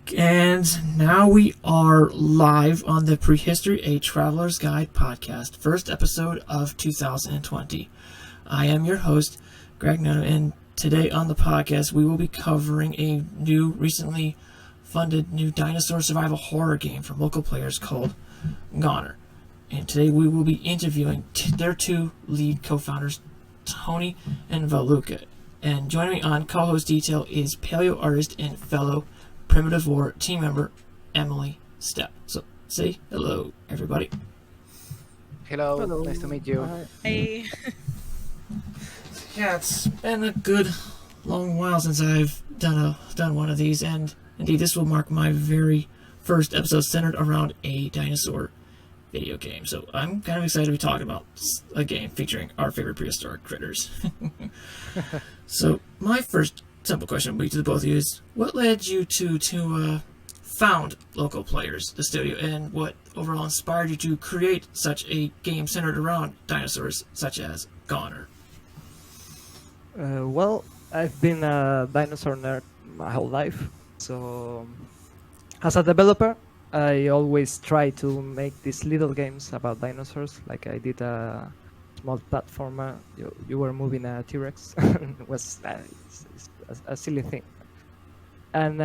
And now we are live on the Prehistory, a Traveler's Guide podcast, first episode of 2020. I am your host, Greg Nono, and today on the podcast we will be covering a recently funded new dinosaur survival horror game from local players called Goner. And today we will be interviewing their two lead co-founders, Tony and Valuka. And joining me on co-host detail is paleo artist and fellow Primitive War team member Emily Stepp. So say hello, everybody. Hello. Nice to meet you. Hey. Yeah, it's been a good long while since I've done one of these, and indeed this will mark my very first episode centered around a dinosaur video game. So I'm kind of excited to be talking about a game featuring our favorite prehistoric critters. So my first simple question will be to the both of you is, what led you to found Local Players, the studio, and what overall inspired you to create such a game centered around dinosaurs such as Goner? Well, I've been a dinosaur nerd my whole life, so as a developer, I always try to make these little games about dinosaurs. Like I did a small platformer. You were moving a T-Rex. It was a silly thing. And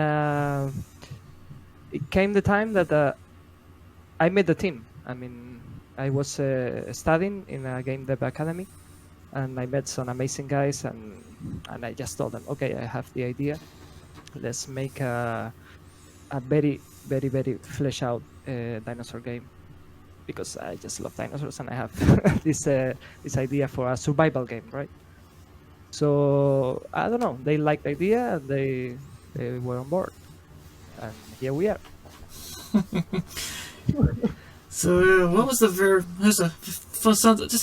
it came the time that I met the team. I mean, I was studying in a game dev academy, and I met some amazing guys, and I just told them, okay, I have the idea. Let's make a very, very, very fleshed out dinosaur game, because I just love dinosaurs, and I have this idea for a survival game, right? So I don't know. They liked the idea, and they were on board, and here we are. So what was the very just a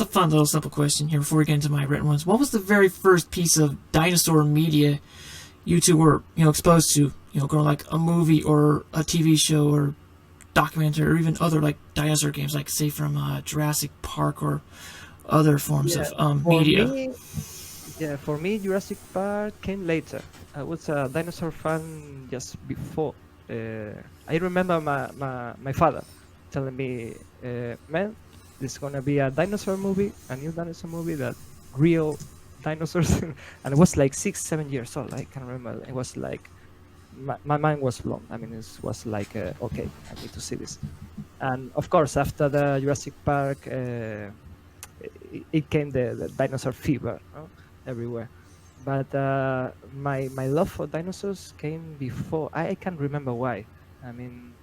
fun little simple question here before we get into my written ones. What was the very first piece of dinosaur media you two were exposed to? Growing, like a movie or a TV show or documentary or even other like dinosaur games, like say from Jurassic Park or other forms of media. For me, Jurassic Park came later. I was a dinosaur fan just before. I remember my father telling me, man, there's gonna be a dinosaur movie, a new dinosaur movie, that real dinosaurs. And I was like 6-7 years old. I can remember. It was like my mind was blown. I mean, it was like, okay, I need to see this. And of course, after the Jurassic Park, it came the dinosaur fever, no? Everywhere. But my love for dinosaurs came before. I can't remember why. I mean,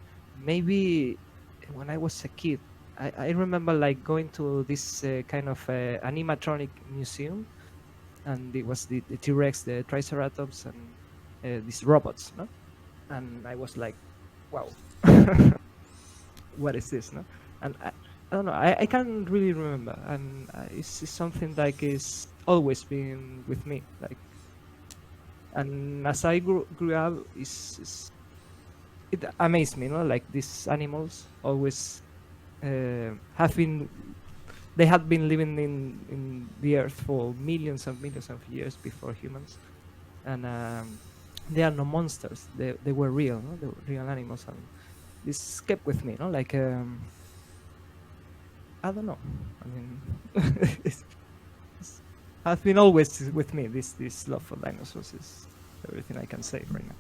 maybe when I was a kid, I remember like going to this kind of animatronic museum, and it was the T-Rex, the Triceratops, and these robots, no? And I was like, wow, what is this, no? And I don't know, I can't really remember, and it's something like is always been with me, like. And as I grew up, it amazed me, like these animals always have been. They had been living in the earth for millions and millions of years before humans, and they are no monsters. They were real, no? They were real animals, and this kept with me, no? Like I don't know. I mean, it's has been always with me. This love for dinosaurs is everything I can say right now.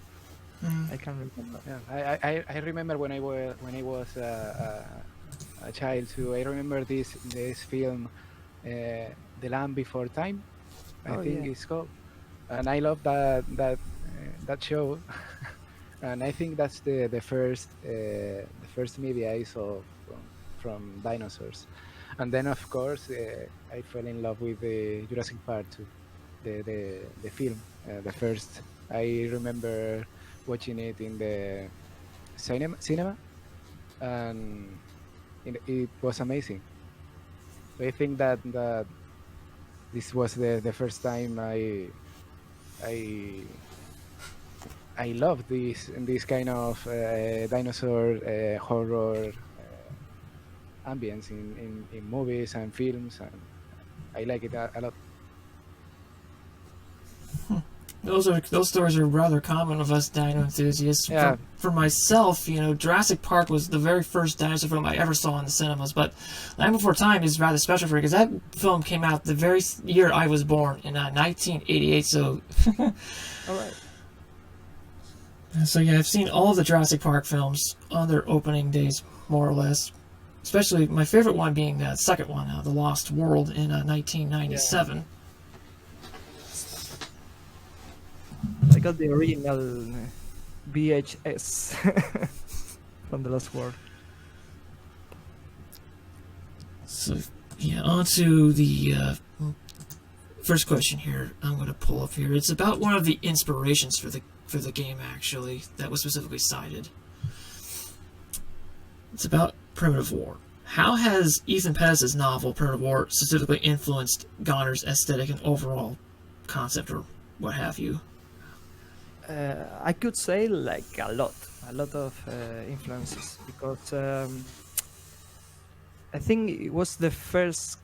I can't remember. Yeah, I remember when I was a child too. I remember this film, The Land Before Time, I think it's called, and I love that show, and I think that's the first media I saw from dinosaurs, and then of course I fell in love with the Jurassic Park too, the film, the first. I remember watching it in the cinema, and it was amazing. I think that this was the first time I love this kind of dinosaur horror ambience in movies and films, and I like it a lot. those stories are rather common with us dino enthusiasts. Yeah. For myself, Jurassic Park was the very first dinosaur film I ever saw in the cinemas. But Land Before Time is rather special for me because that film came out the very year I was born in 1988. So. All right. So yeah, I've seen all of the Jurassic Park films on their opening days, more or less. Especially my favorite one being the second one, The Lost World, in 1997. Yeah. I got the original VHS from The Lost World. So yeah, on to the first question here. I'm going to pull up here. It's about one of the inspirations for the game, actually, that was specifically cited. It's about Primitive War. How has Ethan Pettis' novel, Primitive War, specifically influenced Goner's aesthetic and overall concept, or what have you? I could say like a lot of influences, because I think it was the first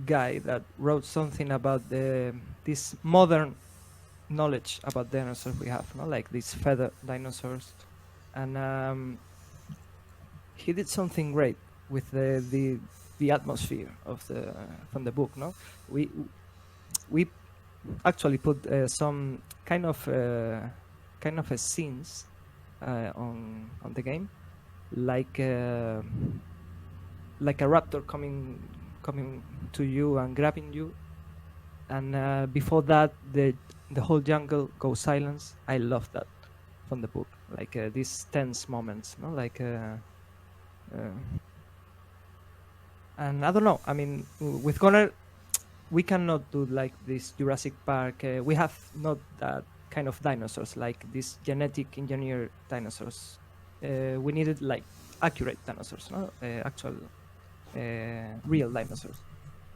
guy that wrote something about this modern knowledge about dinosaurs we have, like these feathered dinosaurs, and he did something great with the atmosphere of from the book. No, we actually put some kind of scenes on the game, like a raptor coming to you and grabbing you, and before that the whole jungle goes silence. I love that from the book, like these tense moments, no, like and I don't know. I mean, with Goner, we cannot do like this Jurassic Park. We have not that kind of dinosaurs, like these genetic engineered dinosaurs. We needed like accurate dinosaurs, no, actual real dinosaurs.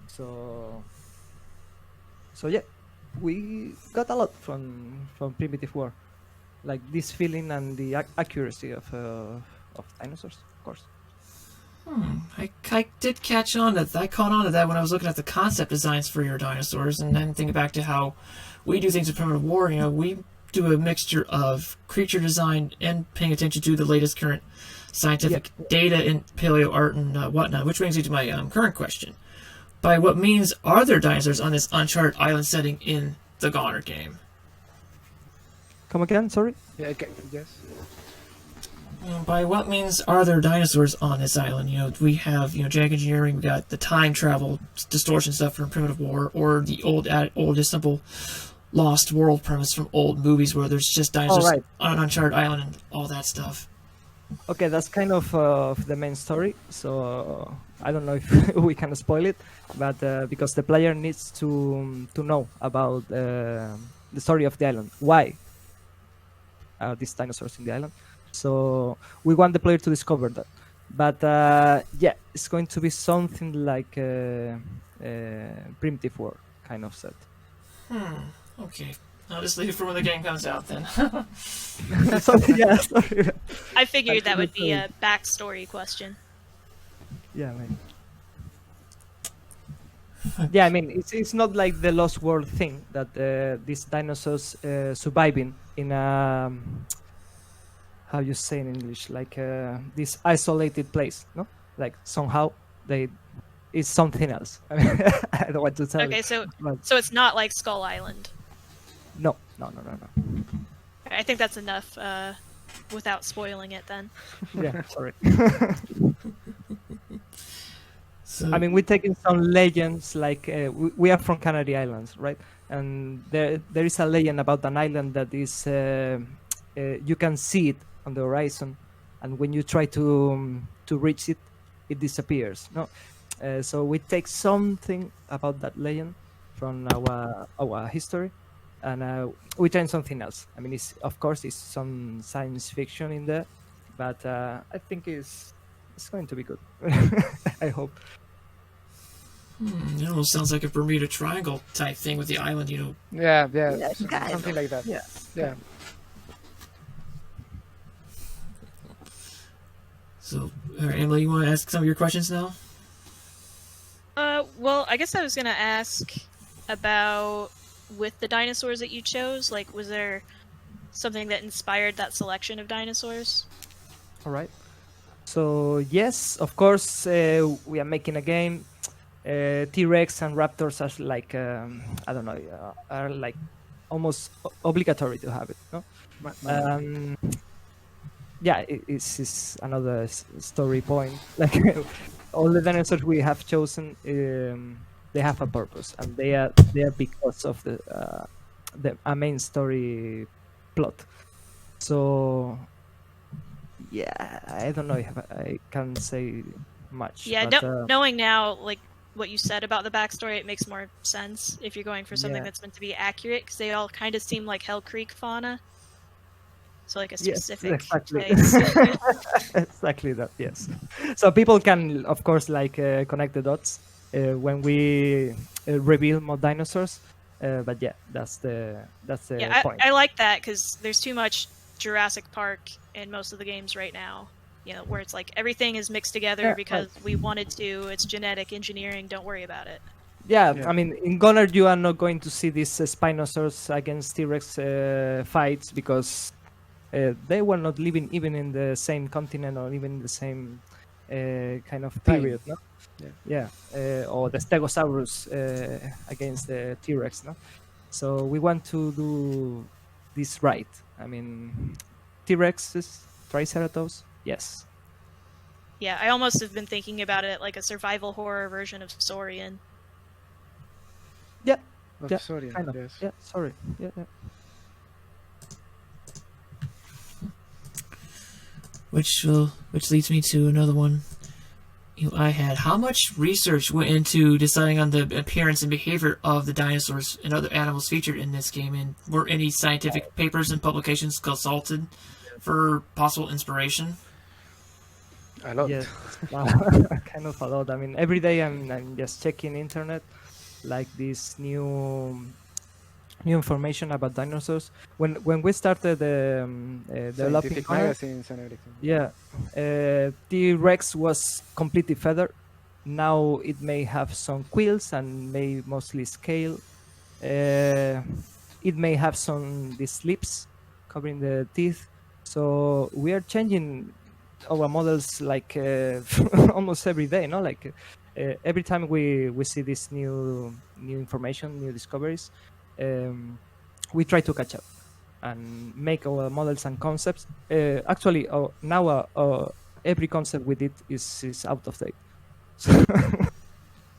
So yeah, we got a lot from Primitive War, like this feeling and the accuracy of dinosaurs, of course. I did catch on that. I caught on to that when I was looking at the concept designs for your dinosaurs, and then thinking back to how we do things in Primitive War. We do a mixture of creature design and paying attention to the latest current scientific data in paleo art and whatnot. Which brings me to my current question: by what means are there dinosaurs on this uncharted island setting in the Goner game? Come again? Sorry. Yeah. Okay. Yes. By what means are there dinosaurs on this island? We have genetic engineering. We got the time travel distortion stuff from Primitive War, or the old just simple Lost World premise from old movies where there's just dinosaurs on an uncharted island and all that stuff. Okay, that's kind of the main story. So I don't know if we can spoil it, but because the player needs to know about the story of the island. Why are these dinosaurs in the island? So we want the player to discover that. But yeah, it's going to be something like Primitive War kind of set. Okay. I'll just leave it for when the game comes out then. Yeah, sorry. I figured that would be a backstory question. Yeah, man. Yeah, I mean, it's not like the Lost World thing that these dinosaurs surviving in a... how you say in English, like this isolated place, no? Like somehow it's something else. I mean, I don't want to tell you. Okay, so it's not like Skull Island. No. I think that's enough without spoiling it then. Yeah, sorry. So, I mean, we're taking some legends, like we are from Canary Islands, right? And there is a legend about an island that is you can see it on the horizon, and when you try to reach it, it disappears. No, so we take something about that legend from our history, and we try something else. I mean, it's some science fiction in there, but I think it's going to be good. I hope. It almost sounds like a Bermuda Triangle type thing with the island, Yeah, Something like that. Yeah. So, all right, Emily, you want to ask some of your questions now? Well, I guess I was gonna ask about with the dinosaurs that you chose? Like, was there something that inspired that selection of dinosaurs? All right. So yes, of course, we are making a game. T-Rex and Raptors are like I don't know, are like almost obligatory to have it. No. Yeah, it's another story point. Like all the dinosaurs we have chosen, they have a purpose, and they are because of the a main story plot. So yeah, I don't know if I can say much. Yeah, but, knowing now, like what you said about the backstory, it makes more sense if you're going for something Yeah. that's meant to be accurate, because they all kind of seem like Hell Creek fauna. So like a Yes, specific exactly. place. Exactly that. Yes. So people can, of course, like connect the dots when we reveal more dinosaurs. But yeah, that's the Yeah, point. I like that because there's too much Jurassic Park in most of the games right now. You know, where it's like everything is mixed together Yeah, because we wanted to. It's genetic engineering. Don't worry about it. Yeah, Yeah. I mean, in Gunner, you are not going to see these Spinosaurs against T-Rex fights because they were not living even in the same continent or even in the same kind of period, no? Yeah. Or the Stegosaurus against the T-Rex, no? So we want to do this right. I mean, T-Rexes, Triceratops, yes. Yeah, I almost have been thinking about it like a survival horror version of Saurian. Yeah, Of Saurian, kind of. yes. Yeah, sorry. Yeah. Which leads me to another one I had. How much research went into deciding on the appearance and behavior of the dinosaurs and other animals featured in this game, and were any scientific papers and publications consulted for possible inspiration? A lot. Yes, kind of a lot. I mean, every day I'm just checking internet, like this new information about dinosaurs. When we started developing Scientific Connor, magazines and everything. yeah, T-Rex was completely feathered. Now it may have some quills and may mostly scale. It may have some these lips covering the teeth. So we are changing our models like almost every day, no? Like every time we see this new information, new discoveries, we try to catch up and make our models and concepts. Actually, now every concept we did is out of date.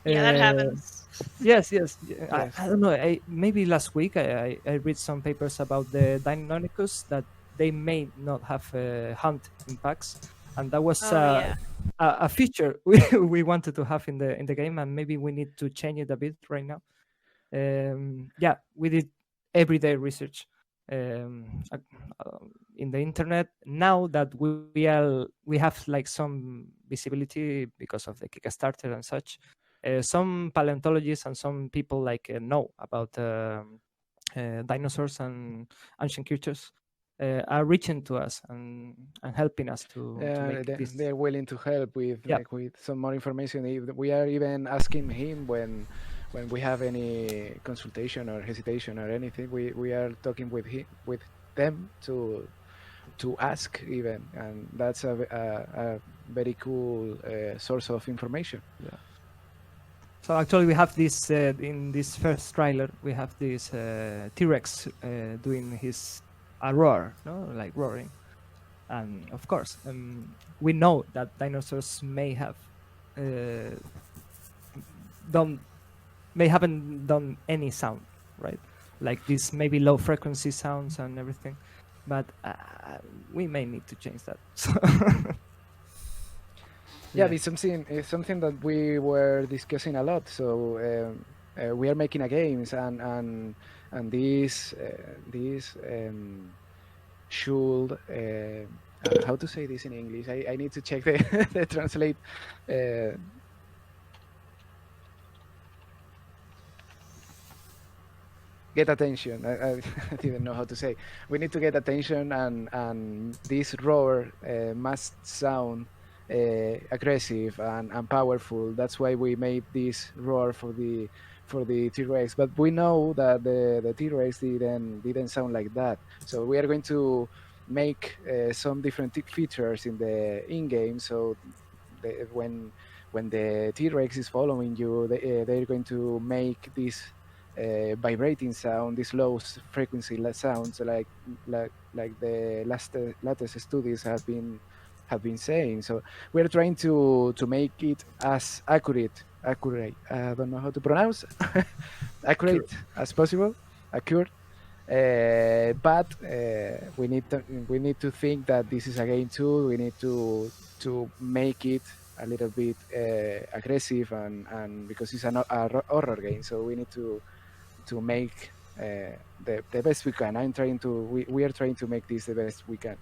Yeah, that happens. Yes. Yes. I don't know. Maybe last week I read some papers about the Deinonychus that they may not have hunt in packs, and that was a feature we wanted to have in the game, and maybe we need to change it a bit right now. Yeah, we did everyday research in the internet. Now that we have like some visibility because of the Kickstarter and such, some paleontologists and some people like know about dinosaurs and ancient creatures are reaching to us and helping us to make this. They're willing to help with with some more information. We are even asking him when we have any consultation or hesitation or anything. We are talking with them to ask even, and that's a very cool source of information. Yeah. So actually, we have this in this first trailer. We have this T-Rex doing his a roar, no, like roaring, and of course, we know that dinosaurs may haven't done any sound, right? Like this maybe low frequency sounds and everything, but we may need to change that. Yeah, it's something that we were discussing a lot. So we are making a games, and this should how to say this in English? I need to check the translate. Get attention. I didn't know how to say. We need to get attention, and this roar must sound aggressive and powerful. That's why we made this roar for for the T-Rex, but we know that the T-Rex didn't sound like that. So we are going to make some different features in the in-game. So when the T-Rex is following you, they're going to make this vibrating sound, this low frequency sounds, like the latest studies have been saying. So we're trying to make it as accurate. I don't know how to pronounce. Accurate as possible. Accurate. But we need to think that this is a game too. We need to make it a little bit aggressive and because it's a horror game, so we need to make the best we can. We are trying to make this the best we can.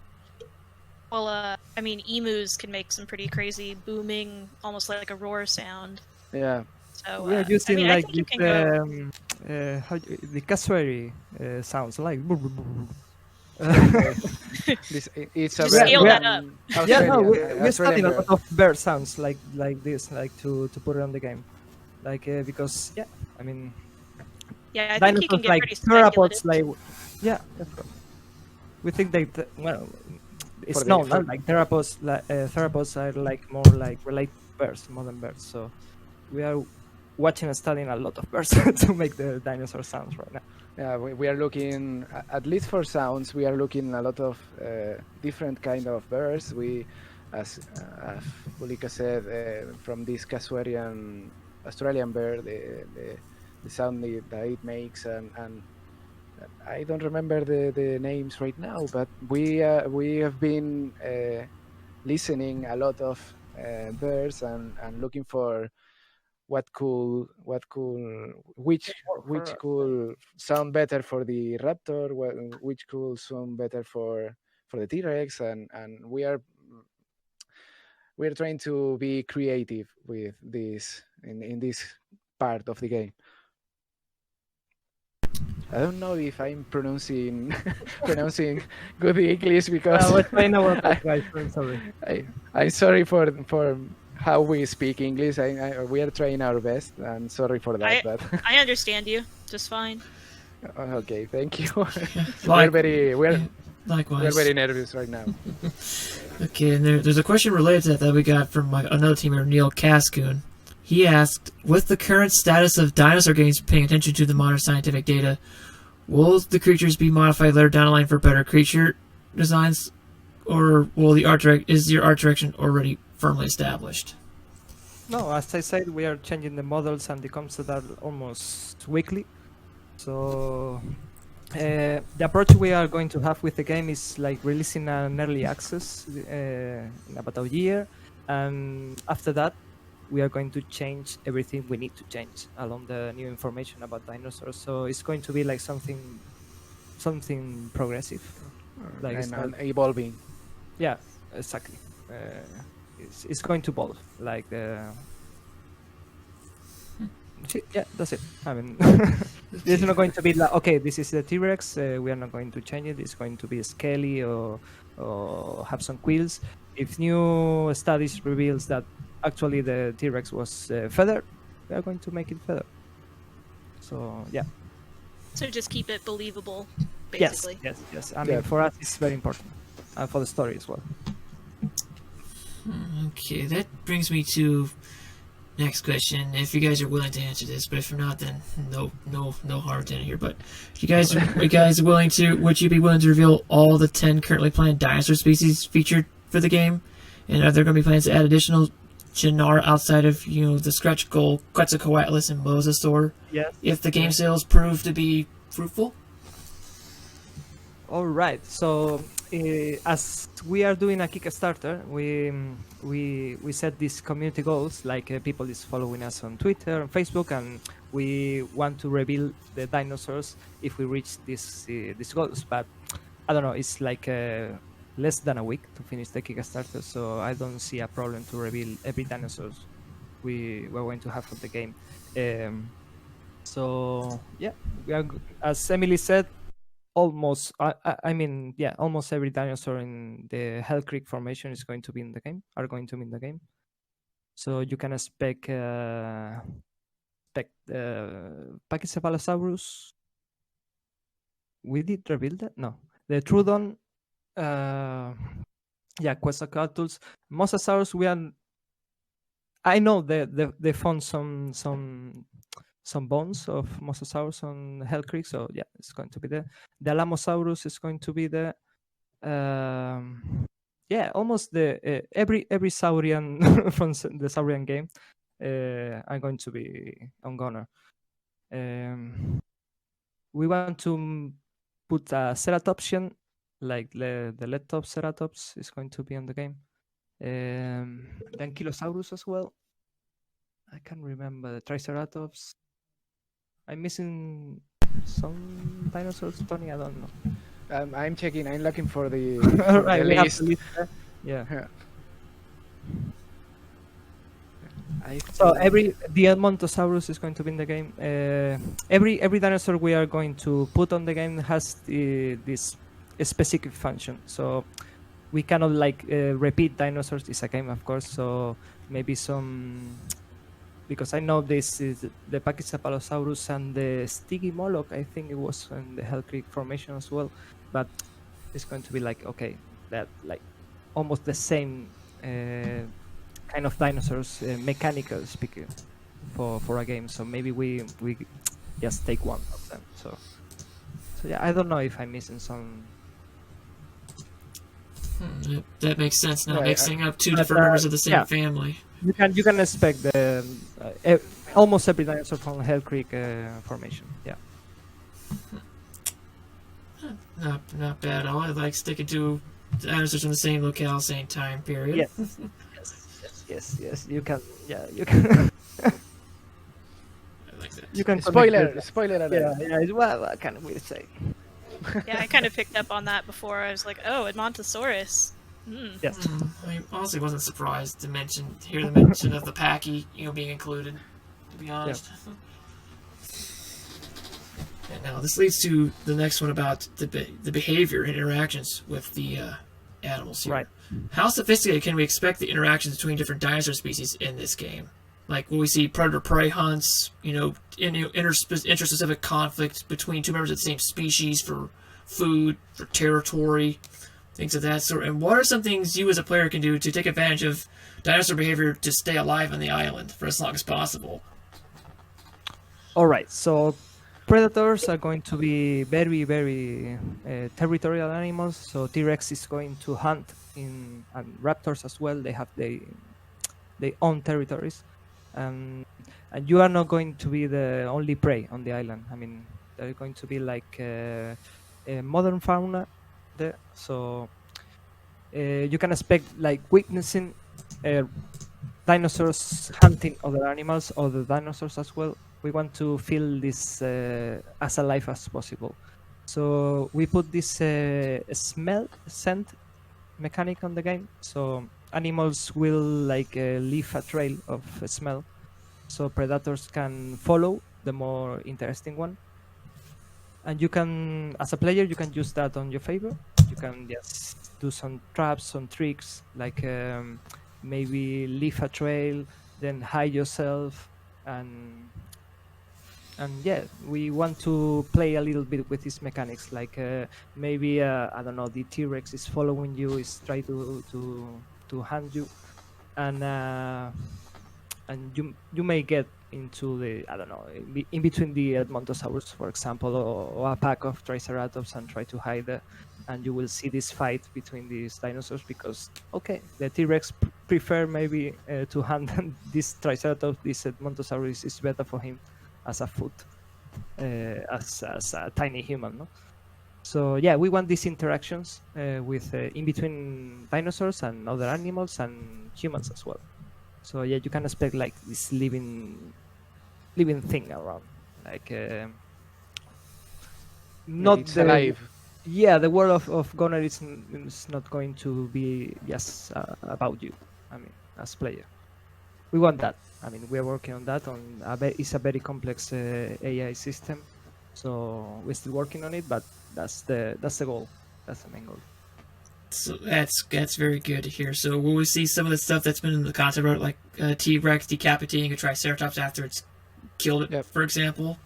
Well, I mean, emus can make some pretty crazy booming, almost like a roar sound. Yeah. So we are using I mean, like I think you can go. the cassowary sounds like. It's Just scale that up. Yeah, no, we're studying a lot of bird sounds like this, like to put it on the game, like because I mean, I think you can get like pretty theropods, speculative. like we think that well, it's known like theropods, theropods are like more like related birds, modern birds. So we are watching and studying a lot of birds to make the dinosaur sounds right now. Yeah, we are looking, at least for sounds, we are looking a lot of different kind of birds. We, as Bulika said, from this Australian bird, the sound that it makes, and I don't remember the names right now, but we have been listening a lot of birds and looking for which could sound better for the raptor, which could sound better for the T-Rex, and we're trying to be creative with this in this part of the game. I don't know if I'm pronouncing good English because I know what that, guys. I'm sorry. I'm sorry for how we speak English. We are trying our best, and sorry for that. But I understand you just fine. Okay, thank you. We're very nervous right now. Okay, and there's a question related to that we got from another teamer, Neil Cascoon. He asked, with the current status of dinosaur games paying attention to the modern scientific data, will the creatures be modified later down the line for better creature designs, or is your art direction already firmly established? No, as I said, we are changing the models and the concepts are almost weekly. So the approach we are going to have with the game is like releasing an early access in about a year, and after that we are going to change everything we need to change along the new information about dinosaurs. So it's going to be like something progressive, like and evolving. Yeah, exactly. It's going to evolve. Like yeah, that's it. I mean, there's not going to be like, okay, this is the T-Rex. We are not going to change it. It's going to be scaly or have some quills. If new studies reveals that actually the T-Rex was feathered, we are going to make it feathered. So yeah. So just keep it believable, basically. Yes. I mean, for us, it's very important, and for the story as well. Okay, that brings me to next question. If you guys are willing to answer this, but if you're not, then no hard in here. But if you guys would you be willing to reveal all the 10 currently planned dinosaur species featured for the game? And are there going to be plans to add additional genera outside of the Scratch Gull, Quetzalcoatlus, and Mosasaur? Yes. If the game sales prove to be fruitful? All right. So as we are doing a Kickstarter, we set these community goals. Like people is following us on Twitter and Facebook, and we want to reveal the dinosaurs if we reach these goals. But I don't know. It's like less than a week to finish the Kickstarter, so I don't see a problem to reveal every dinosaurs we're going to have for the game. So yeah, we are, as Emily said, almost almost every dinosaur in the Hell Creek formation is going to be in the game. So you can expect expect? Pachycephalosaurus. We did reveal that? No. The Trudon. Quetzalcoatlus. Mosasaurus. I know they found some bones of Mosasaurus on Hell Creek, so yeah, it's going to be there. The Alamosaurus is going to be there. Almost every Saurian from the Saurian game are going to be on Gunner. We want to put a Ceratopsian, like the Leptop Ceratops is going to be on the game. Then Ankylosaurus as well. I can't remember the Triceratops. I'm missing some dinosaurs, Tony. I don't know. I'm checking. I'm looking for the, right, the we have list. the list there. Yeah. I So think- the Edmontosaurus is going to be in the game. Every dinosaur we are going to put on the game has this specific function. So we cannot repeat dinosaurs. It's a game, of course. So maybe because I know this is the Pachycephalosaurus and the Stygimoloch. I think it was in the Hell Creek formation as well. But it's going to be almost the same kind of dinosaurs, mechanical speaking, for a game. So maybe we just take one of them. So yeah, I don't know if I'm missing some. That makes sense now, Right, mixing up two different members of the same family. You can expect almost every dinosaur from Hell Creek formation. Yeah. Not bad at all. I like sticking to dinosaurs from the same locale, same time period. Yes. You can. Yeah, you can. I like that. You can. Spoiler connect alert. Yeah. What can we say? Yeah, I kind of picked up on that before. I was like, oh, Edmontosaurus. Yes. I honestly wasn't surprised to hear the mention of the Packy, being included. To be honest. And now this leads to the next one about the behavior and interactions with the animals here. Right. How sophisticated can we expect the interactions between different dinosaur species in this game? Like, will we see predator-prey hunts, interspecific conflict between two members of the same species for food, for territory, things of that sort? And what are some things you as a player can do to take advantage of dinosaur behavior to stay alive on the island for as long as possible? All right. So predators are going to be very, very territorial animals. So T-Rex is going to hunt and raptors as well. They have their own territories. And you are not going to be the only prey on the island. I mean, there are going to be a modern fauna there. So you can expect witnessing dinosaurs hunting other animals, other dinosaurs as well. We want to feel this as alive as possible. So we put this scent mechanic on the game. So animals will leave a trail of smell, so predators can follow the more interesting one. And you can, as a player, you can use that on your favor. You can just do some traps, some tricks, maybe leave a trail, then hide yourself, and yeah, we want to play a little bit with these mechanics. Maybe I don't know, the T-Rex is following you, is trying to hunt you, and you may get into the, I don't know, in between the Edmontosaurus, for example, or a pack of Triceratops, and try to hide it, and you will see this fight between these dinosaurs because the T-Rex prefer maybe to hunt this Triceratops. This Edmontosaurus is better for him as a food, as a tiny human, no? So yeah, we want these interactions with in between dinosaurs and other animals and humans as well. So yeah, you can expect this living thing around, not It's alive. Yeah, the world of Gunner is not going to be just about you. I mean, as player, we want that. I mean, we are working on that. It's a very complex AI system, so we're still working on it. But that's the goal. That's the main goal. So that's very good to hear. So will we see some of the stuff that's been in the concept art, like T-Rex decapitating a Triceratops after it's killed it, Yep. for example.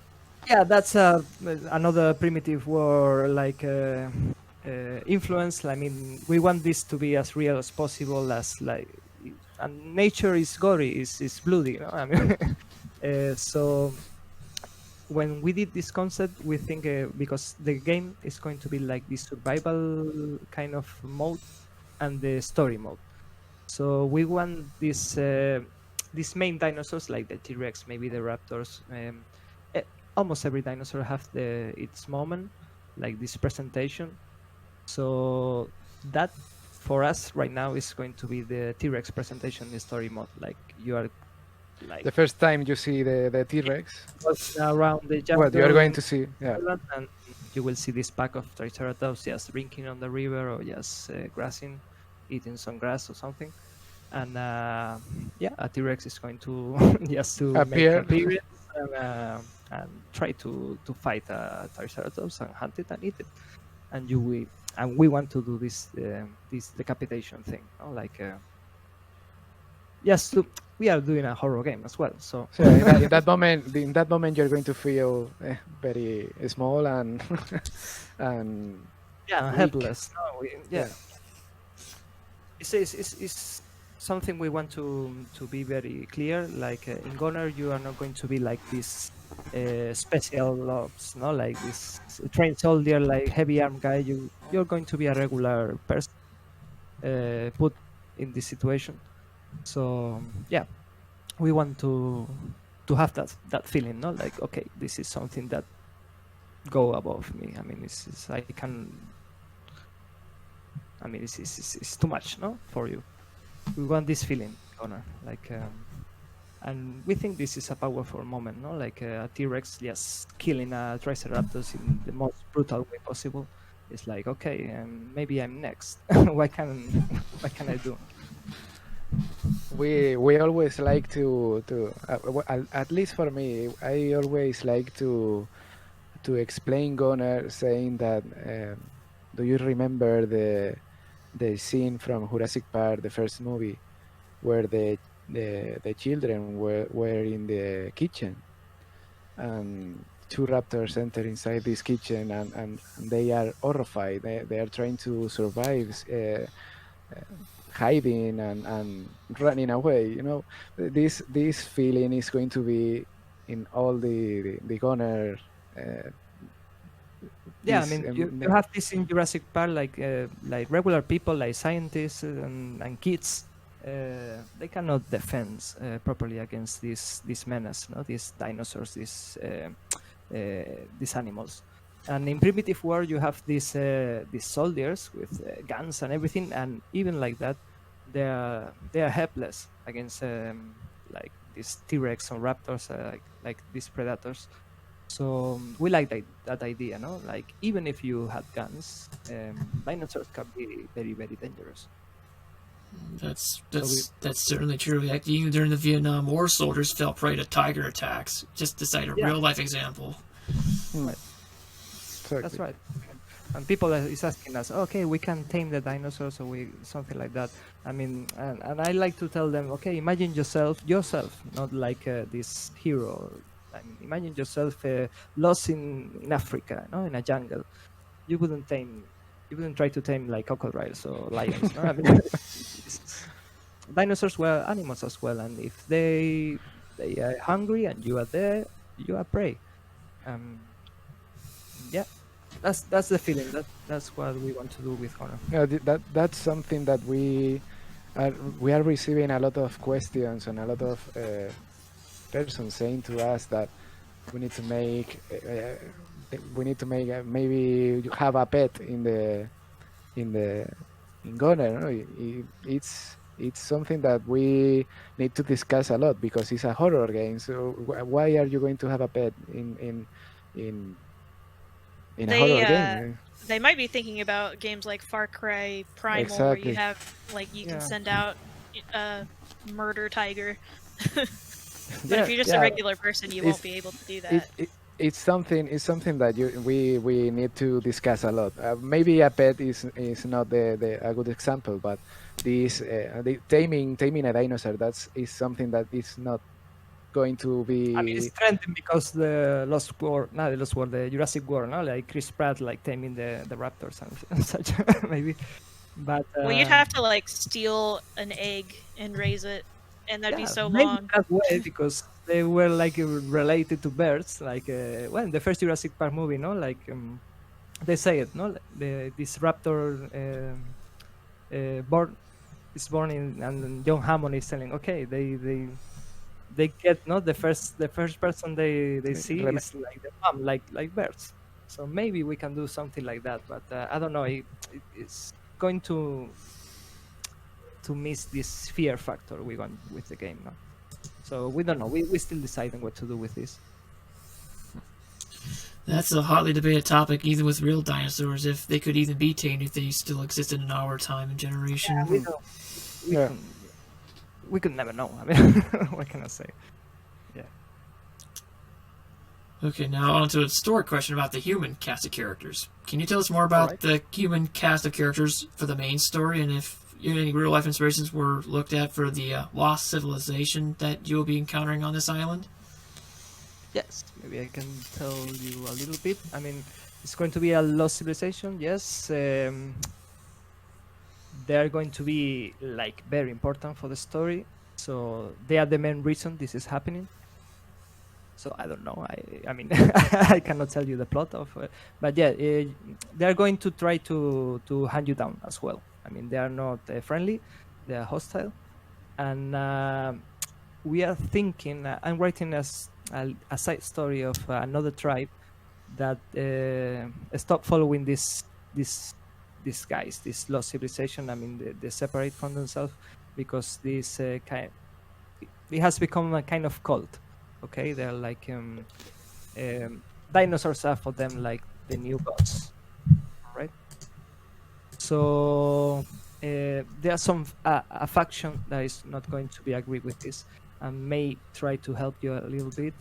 Yeah, that's another primitive war like influence. I mean, we want this to be as real as possible, as like, and nature is gory, is bloody. You know? I mean, so when we did this concept, we think because the game is going to be like the survival kind of mode and the story mode. So we want these main dinosaurs like the T-Rex, maybe the raptors. Almost every dinosaur have its moment, like this presentation. So that for us right now is going to be the T-Rex presentation in story mode. Like you are like The first time you see the T-Rex, walking around the jungle. what you are going to see, yeah. And you will see this pack of Triceratops just drinking on the river or just grassing, eating some grass or something. And yeah, a T-Rex is going to just to Appear. make appearance and try to fight a Triceratops and hunt it and eat it. And we want to do this decapitation thing, you know? Like yes, we are doing a horror game as well. So In that moment, you're going to feel very small and and yeah, weak. helpless. No, yeah. It's something we want to be very clear. Like in Goner, you are not going to be like this special ops, no, like this trained soldier, like heavy arm guy. You're going to be a regular person put in this situation. So yeah, we want to have that feeling, no, like okay, this is something that go above me. I mean, it's too much, no, for you. We want this feeling, Connor, like, and we think this is a powerful moment, no, like a T-Rex just killing a Triceratops in the most brutal way possible. It's like, okay, maybe I'm next. what can I do? We always like to at least for me, I always like to explain Goner, saying that do you remember the scene from Jurassic Park, the first movie, where the children were in the kitchen and two raptors enter inside this kitchen and they are horrified. They are trying to survive, hiding and running away. You know, this feeling is going to be in all the Goner. Yeah, I mean, you have this in Jurassic Park, like regular people, like scientists and kids. They cannot defend properly against this menace, no? These dinosaurs, these animals. And in primitive war, you have these soldiers with guns and everything, and even like that, they are helpless against like these T-Rex or raptors, like these predators. So we like that idea, no? Like even if you had guns, dinosaurs can be very, very dangerous. That's certainly true. Like, even during the Vietnam War, soldiers fell prey to tiger attacks. Just to cite a real life example. Right. Exactly. That's right. And people is asking us, okay, we can tame the dinosaurs, or something like that. I mean, and I like to tell them, okay, imagine yourself, not like this hero. I mean, imagine yourself lost in Africa, no, in a jungle. You wouldn't try to tame like crocodiles or lions. No? I mean, dinosaurs were animals as well, and if they are hungry and you are there, you are prey. Yeah, that's the feeling. That's what we want to do with Honor. Yeah, that's something that we are receiving a lot of questions and a lot of persons saying to us that we need to make maybe you have a pet in Goner. No? It's something that we need to discuss a lot because it's a horror game. So why are you going to have a pet in a horror game? They might be thinking about games like Far Cry Primal, Exactly. where you have you can send out a murder tiger. But if you're just a regular person, you won't be able to do that. It's something that we need to discuss a lot. Maybe a pet is not a good example, but this the taming a dinosaur is something that is not going to be. I mean, it's trending because the Jurassic War, no, like Chris Pratt, like taming the raptors and such, maybe. But well, you'd have to like steal an egg and raise it, and that'd be so long. That way because they were like related to birds, like well, in the first Jurassic Park movie, no, like they say it, no, this raptor born is born in, and John Hammond is telling, okay, they get not the first person they see is like the mom, like birds. So maybe we can do something like that, but I don't know. It's going to miss this fear factor we want with the game now. So we don't know. We're still deciding what to do with this. That's a hotly debated topic, even with real dinosaurs, if they could even be tamed if they still existed in our time and generation. Yeah, we could never know. I mean, what can I say? Yeah. Okay, now on to a story question about the human cast of characters. Can you tell us more about the human cast of characters for the main story, and if any real-life inspirations were looked at for the lost civilization that you'll be encountering on this island? Yes, maybe I can tell you a little bit. I mean, it's going to be a lost civilization, yes. They are going to be like very important for the story, so they are the main reason this is happening. So I don't know. I mean, I cannot tell you the plot of, but yeah, they are going to try to hunt you down as well. I mean, they are not friendly; they are hostile, and we are thinking. I'm writing a side story of another tribe that stop following this guys, this lost civilization. I mean, they separate from themselves because this it has become a kind of cult. Okay, they're like dinosaurs are for them like the new gods, right? So there are some a faction that is not going to be agree with this and may try to help you a little bit.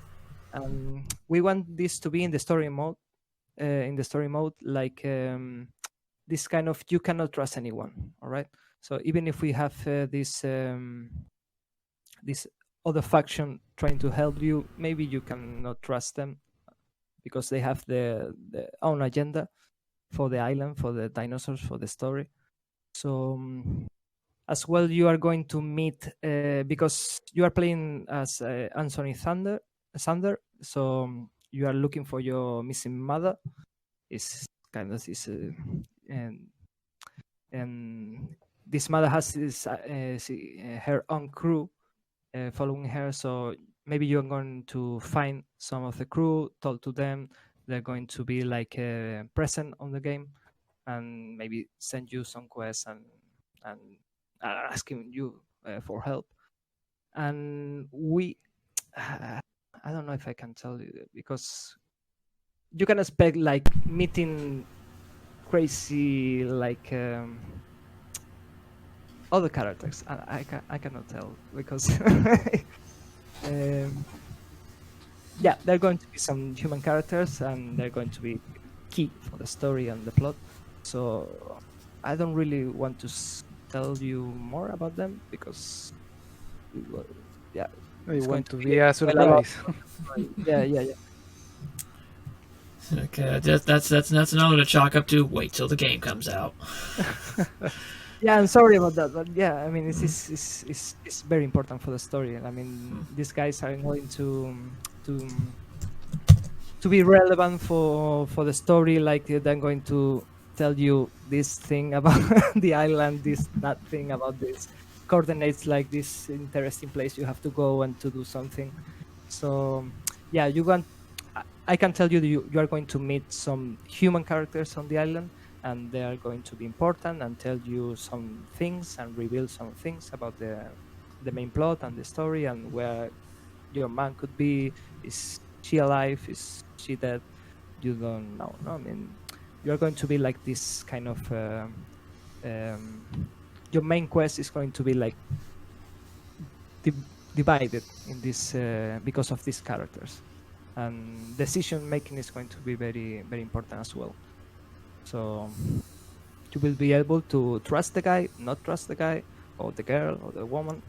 We want this to be in the story mode. Like this kind of you cannot trust anyone. All right. So even if we have this other faction trying to help you, maybe you cannot trust them because they have their own agenda for the island, for the dinosaurs, for the story. So as well, you are going to meet because you are playing as Anthony Sander. So you are looking for your missing mother. It's kind of this, and this mother has her own crew following her. So maybe you're going to find some of the crew, talk to them. They're going to be like present on the game, and maybe send you some quests and asking you for help. And we, I don't know if I can tell you because you can expect like meeting crazy like other characters. I cannot tell because yeah, there are going to be some human characters and they're going to be key for the story and the plot. So I don't really want to tell you more about them because yeah, it's going to be a surprise. Yeah. Okay, that's another to chalk up to wait till the game comes out. Yeah, I'm sorry about that, but yeah, I mean, it's very important for the story. I mean, these guys are going to be relevant for the story. Like they're going to tell you this thing about the island, that thing about this coordinates, like this interesting place you have to go and to do something. So yeah, I can tell you you are going to meet some human characters on the island, and they are going to be important and tell you some things and reveal some things about the main plot and the story and where your man could be. Is she alive? Is she dead? You don't know. No, I mean, you're going to be like this kind of your main quest is going to be like divided in this because of these characters, and decision making is going to be very, very important as well. So you will be able to trust the guy, not trust the guy, or the girl, or the woman.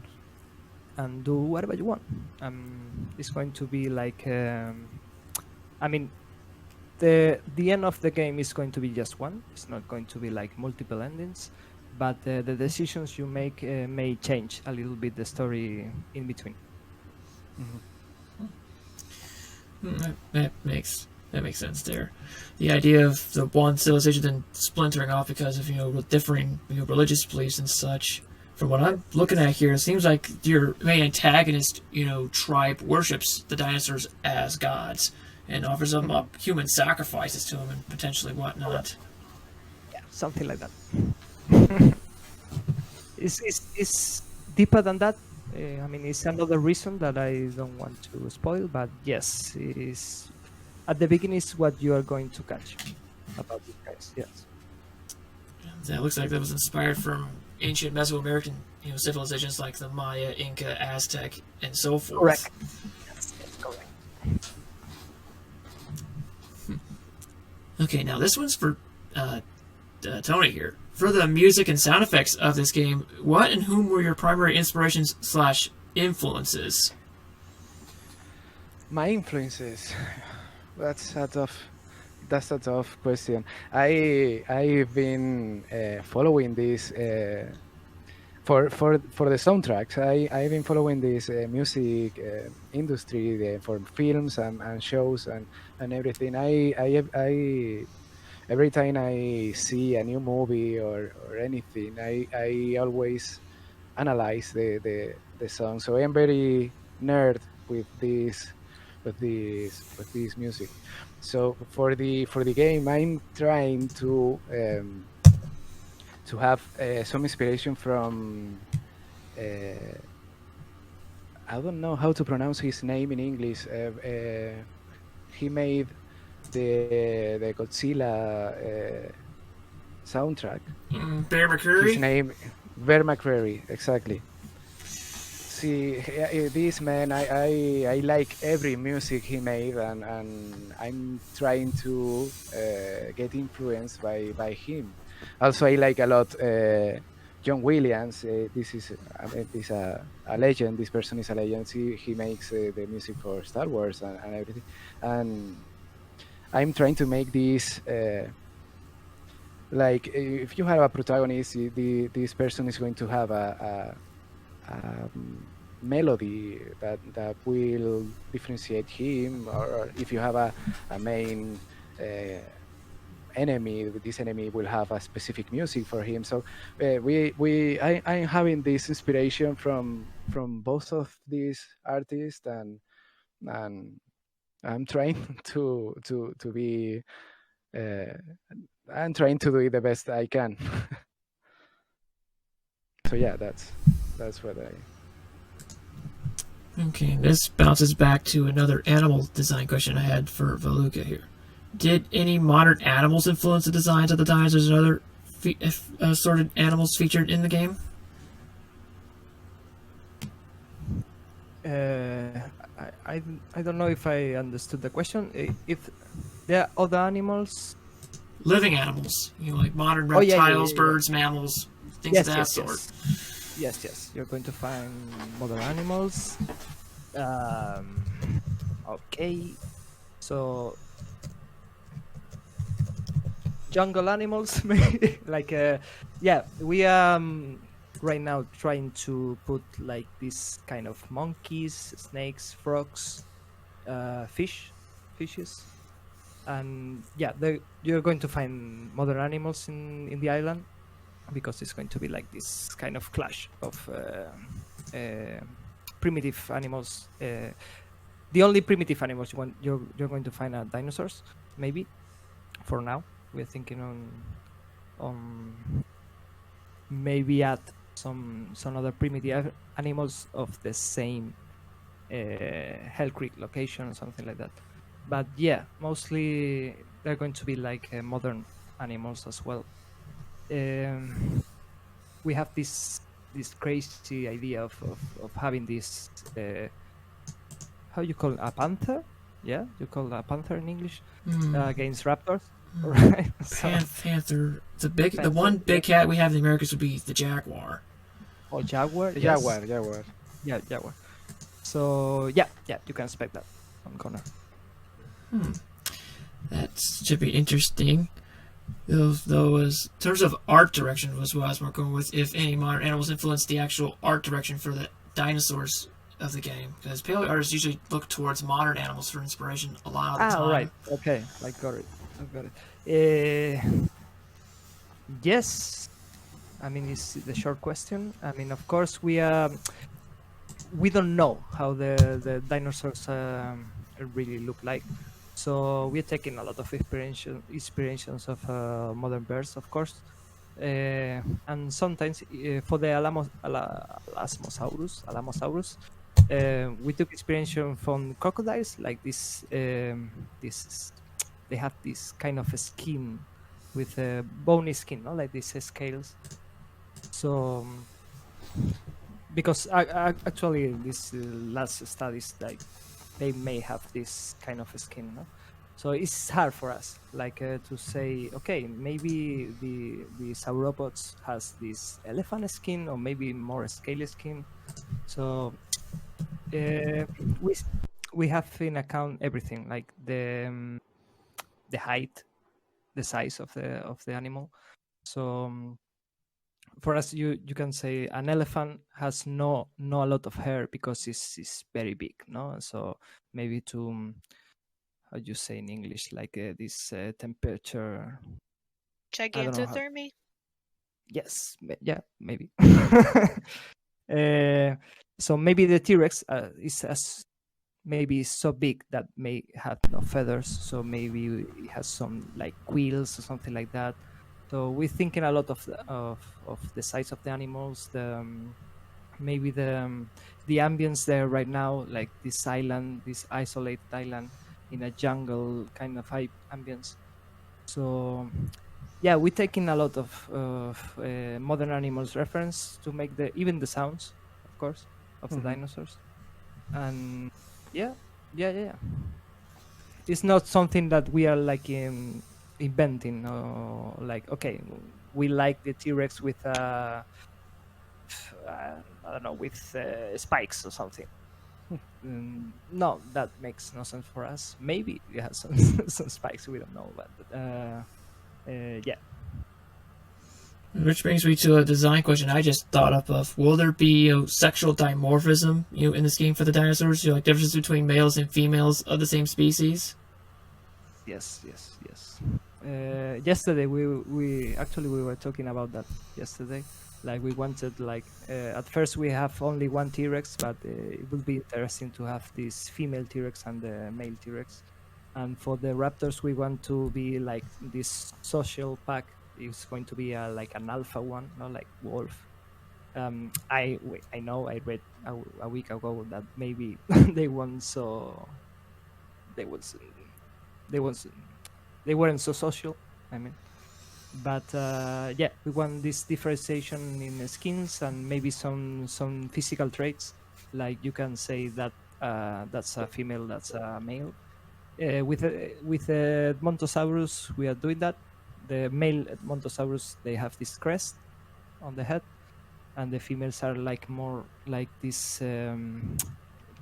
and do whatever you want. It's going to be like, I mean, the end of the game is going to be just one. It's not going to be like multiple endings, but the decisions you make may change a little bit the story in between. That makes sense there. The idea of the one civilization then splintering off because of differing religious beliefs and such. From what I'm looking at here, it seems like your main antagonist tribe worships the dinosaurs as gods and offers them up human sacrifices to them and potentially whatnot. Yeah, something like that. It's deeper than that. I mean, it's another reason that I don't want to spoil, but yes, it is. At the beginning, is what you are going to catch about these guys. Yes. That looks like that was inspired from ancient Mesoamerican, civilizations like the Maya, Inca, Aztec, and so forth. Correct. Yes, correct. Okay, now this one's for Tony here. For the music and sound effects of this game, what and whom were your primary inspirations / influences? My influences. That's a tough question. I've been following this for the soundtracks. I've been following this music industry for films and shows and everything. I every time I see a new movie or anything, I always analyze the song. So I'm very nerd with this music. So for the game, I'm trying to have some inspiration from I don't know how to pronounce his name in English. He made the Godzilla soundtrack. Bear McCreary? His name, Bear McCreary, exactly. See, this man, I like every music he made, and I'm trying to get influenced by him. Also, I like a lot John Williams. This is a legend. This person is a legend. He makes the music for Star Wars and everything. And I'm trying to make this like if you have a protagonist, this person is going to have a melody that will differentiate him, or if you have a main enemy, this enemy will have a specific music for him. So I'm having this inspiration from both of these artists, and I'm trying to be I'm trying to do it the best I can. So yeah, that's what I. Okay, this bounces back to another animal design question I had for Valuka here. Did any modern animals influence the designs of the dinosaurs and other assorted animals featured in the game? I don't know if I understood the question. If there are other animals, living animals, like modern reptiles, birds, mammals, things of that sort. Yes. You're going to find modern animals. Okay, so jungle animals, maybe. Like, we are right now trying to put like this kind of monkeys, snakes, frogs, fishes, and you're going to find modern animals in the island, because it's going to be like this kind of clash of primitive animals. The only primitive animals you're going to find are dinosaurs, maybe. For now, we're thinking on maybe add some other primitive animals of the same Hell Creek location or something like that. But yeah, mostly they're going to be like modern animals as well. We have this crazy idea of having this how you call it, a panther? Yeah, you call it a panther in English against raptors, right? Panther. The one big cat we have in the Americas would be the jaguar. Oh, jaguar. Jaguar. Yeah, Jaguar. So yeah, you can expect that from Connor. That should be interesting. Though, in terms of art direction, was what I was more going with. If any modern animals influence the actual art direction for the dinosaurs of the game, because paleo artists usually look towards modern animals for inspiration a lot of the time. Right. Okay, I got it. Yes. I mean, it's the short question. I mean, of course, we don't know how the dinosaurs really look like. So we're taking a lot of inspirations of modern birds, of course, and sometimes for the Alamosaurus, we took inspiration from crocodiles, like this. They have this kind of a skin with a bony skin, no, like these scales. So because actually these last studies, like they may have this kind of skin, no? So it's hard for us, like to say, okay, maybe the sauropods has this elephant skin or maybe more scaly skin. So we have in account everything, like the height, the size of the animal. So for us, you can say an elephant has no a lot of hair because it's very big, no? So maybe to how do you say in English, like this temperature, Gigantothermy? Yes, yeah, maybe. So maybe the T-Rex is as maybe so big that may have no feathers, so maybe it has some like quills or something like that. So we're thinking a lot of the size of the animals, maybe the ambience there right now, like this island, this isolated island in a jungle kind of ambience. So yeah, we're taking a lot of modern animals reference to make even the sounds, of course, of the dinosaurs. And yeah. It's not something that we are like inventing, or like, okay, we like the T-Rex with I don't know, with spikes or something. No, that makes no sense for us. Maybe it has some spikes, we don't know, but yeah. Which brings me to a design question I just thought up of. Will there be sexual dimorphism in this game for the dinosaurs? Like differences between males and females of the same species? Yes. Yesterday we actually were talking about that yesterday. Like we wanted, like at first we have only one T-Rex, but it would be interesting to have this female T-Rex and the male T-Rex. And for the raptors, we want to be like this social pack. It's going to be like an alpha one, not like wolf. I know I read a week ago that maybe they weren't so social. I mean, but yeah, we want this differentiation in the skins and maybe some physical traits, like you can say that that's a female, that's a male. With Edmontosaurus, we are doing that. The male Edmontosaurus, they have this crest on the head, and the females are like more like this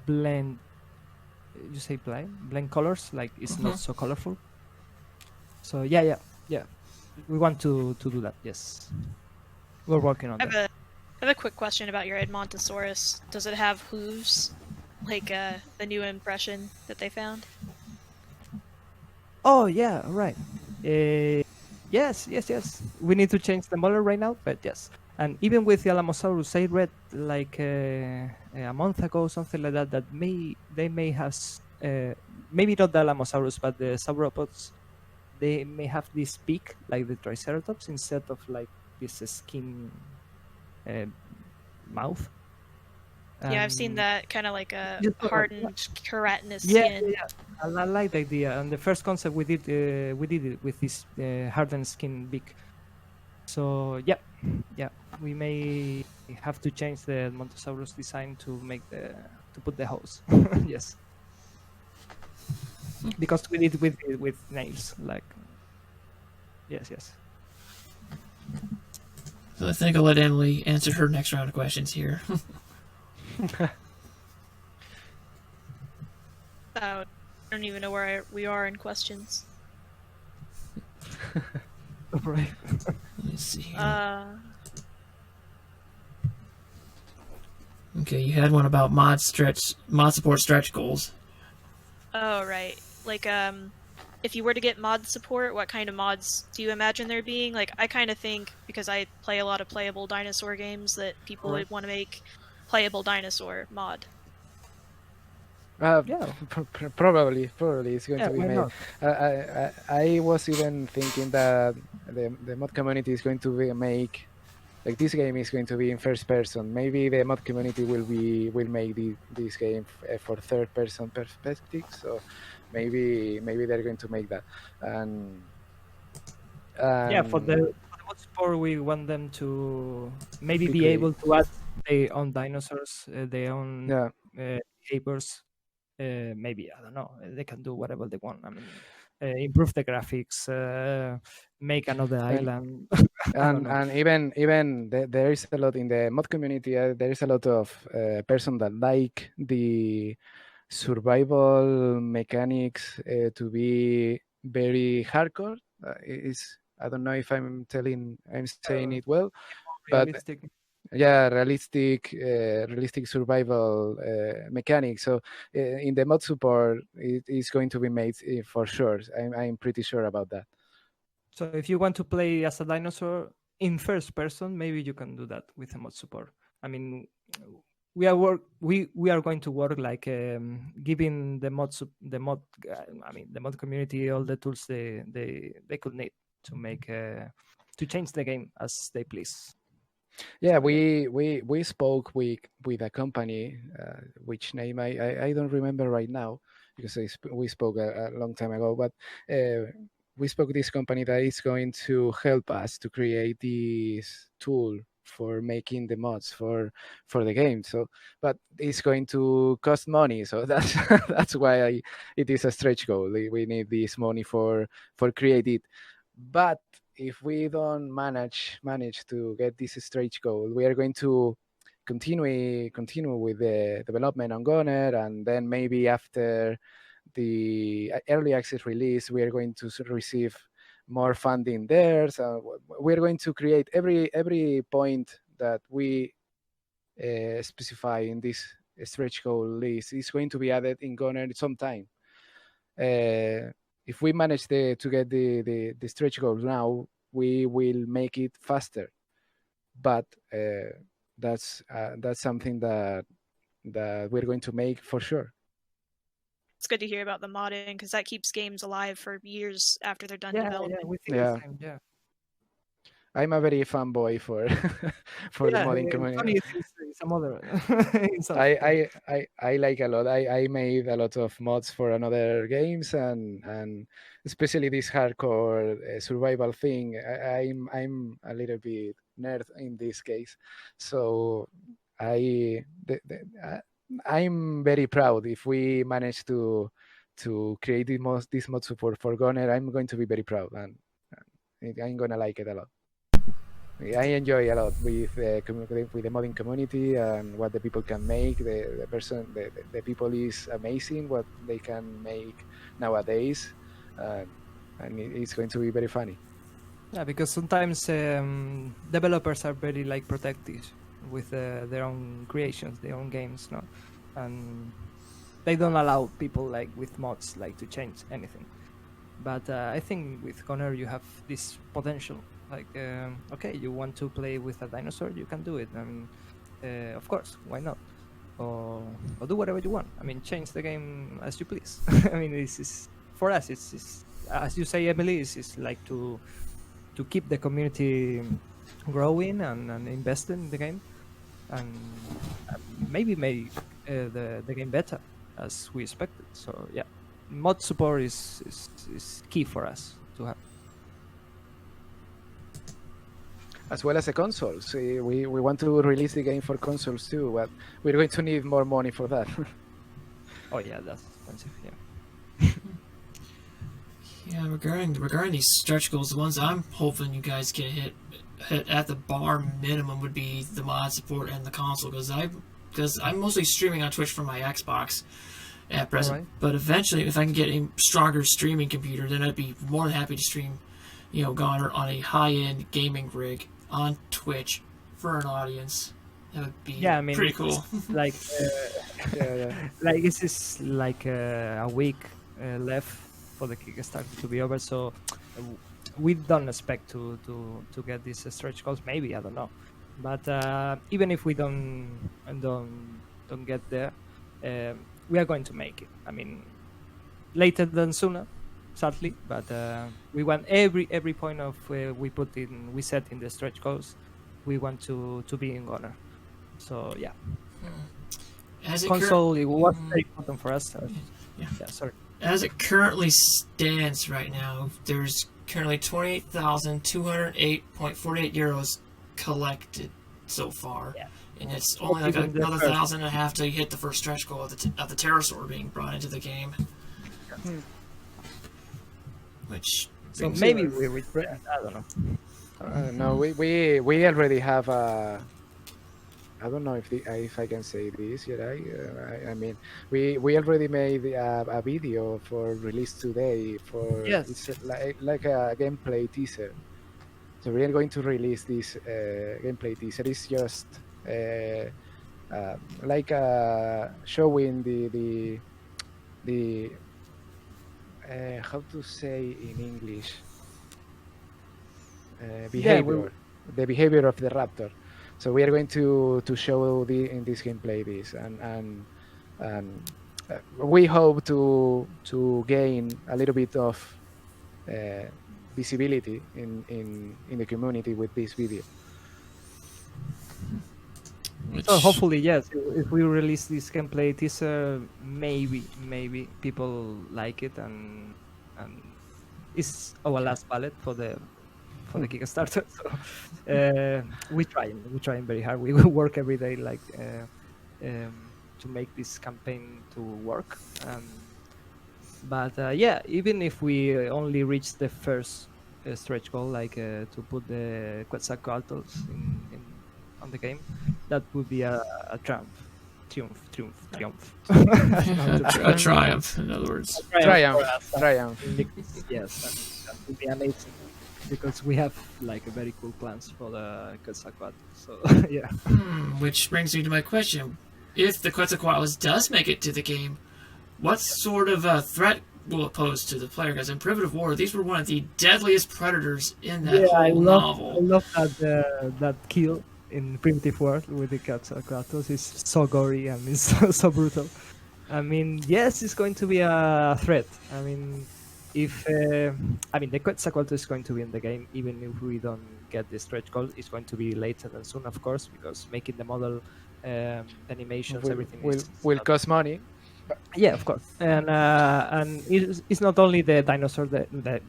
blend. You say blend colors, like it's not so colorful. So yeah. We want to do that. Yes, we're working on that. I have a quick question about your Edmontosaurus. Does it have hooves, like the new impression that they found? Oh yeah, right. Yes. We need to change the model right now, but yes. And even with the Alamosaurus, I read like a month ago, something like that, that they may have maybe not the Alamosaurus, but the sauropods, they may have this beak like the Triceratops instead of like this skin mouth. Yeah, I've seen that, kind of like a hardened keratinous skin. Yeah. I like the idea. And the first concept we did it with this hardened skin beak. So yeah, we may have to change the Edmontosaurus design to put the hose. Yes, because we did with nails. Like yes. So I think I'll let Emily answer her next round of questions here. I don't even know where we are in questions. Right. Let's see. Okay, you had one about mod support stretch goals. Oh, right. Like, if you were to get mod support, what kind of mods do you imagine there being? Like, I kind of think, because I play a lot of playable dinosaur games, that people would want to make playable dinosaur mod. Yeah, probably it's going to be why made. I was even thinking that the mod community is going to make, like, this game is going to be in first person. Maybe the mod community will make this game for third person perspective. So maybe they're going to make that. And for the mod support, we want them to maybe be able to add their own dinosaurs, their own behaviors. Maybe, I don't know, they can do whatever they want. I mean, improve the graphics, make another island. and even there is a lot in the mod community. There is a lot of person that like the survival mechanics to be very hardcore. I don't know if I'm saying it well, but realistic. Yeah, realistic survival mechanics. So in the mod support, it is going to be made for sure. I'm pretty sure about that. So if you want to play as a dinosaur in first person, maybe you can do that with a mod support. I mean, we are going to work like giving the mod community all the tools they could need to make to change the game as they please. Yeah, we spoke with a company, which name I don't remember right now, because we spoke a long time ago, but we spoke with this company that is going to help us to create this tool for making the mods for the game. So, but it's going to cost money, so that's why it is a stretch goal. We need this money for create it, but if we don't manage to get this stretch goal, we are going to continue with the development on Goner, and then maybe after the early access release, we are going to receive more funding there. So we're going to create every point that we specify in this stretch goal list is going to be added in Goner sometime. If we manage to get the stretch goals now, we will make it faster. But that's something that we're going to make for sure. It's good to hear about the modding, because that keeps games alive for years after they're done developing. We think the same, yeah. I'm a very fanboy for the modding community. Some other. I like a lot. I made a lot of mods for another games, and especially this hardcore survival thing. I'm a little bit nerd in this case, so I'm very proud if we manage to create this mod support for Goner. I'm going to be very proud, and I'm gonna like it a lot. I enjoy a lot with the modding community and what the people can make. The people is amazing what they can make nowadays, and it's going to be very funny. Yeah, because sometimes developers are very protective with their own creations, their own games, no, and they don't allow people with mods to change anything. But I think with Goner you have this potential. Okay, you want to play with a dinosaur, you can do it. I mean, of course, why not? Or do whatever you want. I mean, change the game as you please. I mean, this is for us. It's as you say, Emily. It's like to keep the community growing and invest in the game, and maybe make the game better as we expected. So yeah, mod support is key for us to have. As well as the consoles. We want to release the game for consoles too, but we're going to need more money for that. Oh yeah, that's expensive. Yeah. Yeah, regarding these stretch goals, the ones I'm hoping you guys get hit at the bar minimum would be the mod support and the console, because because I'm mostly streaming on Twitch from my Xbox at present. Alright. But eventually, if I can get a stronger streaming computer, then I'd be more than happy to stream, Goner on a high-end gaming rig on Twitch for an audience. That would be pretty cool. Like, Yeah. like this is like a week left for the Kickstarter to be over, so we don't expect to get these stretch goals. Maybe, I don't know, but even if we don't get there, we are going to make it. I mean, later than sooner, sadly, but we want every point of we set in the stretch goals, we want to be in honor. So yeah, As it console it was very important for us. Yeah. Sorry. As it currently stands right now, there's currently 28,208.48 euros collected so far. Yeah. And it's only like Even the another first. 1,500 to hit the first stretch goal of the pterosaur being brought into the game. Which So brings maybe you- we regret. I don't know. No, we already have a. I don't know if I can say this. I mean, we already made a video for release today. Yes. It's like a gameplay teaser. So we are going to release this gameplay teaser. It's just like showing the how to say in English behavior, the behavior of the raptor. So we are going to show in this gameplay this, and we hope to gain a little bit of visibility in the community with this video. which- So hopefully, yes. If we release this gameplay teaser, maybe people like it, and it's our last ballot for the Kickstarter. So we're trying very hard. We work every day to make this campaign to work. But yeah, even if we only reach the first stretch goal, to put the Quetzalcoatlus on the game, that would be a triumph. a triumph, in other words. Triumph. Yes, that would be amazing, because we have very cool plans for the Quetzalcoatl. So yeah. Which brings me to my question: if the Quetzalcoatlus does make it to the game, what sort of a threat will it pose to the player? Because in Primitive War, these were one of the deadliest predators in that I whole love novel. that kill in Primitive War with the Quetzalcoatlus. It's so gory and it's so brutal. I mean, yes, it's going to be a threat. I mean, if the Quetzalcoatlus is going to be in the game, even if we don't get the stretch goal, it's going to be later than soon, of course, because making the model, animations, everything will cost money. Yeah, of course, and it's not only the dinosaur, the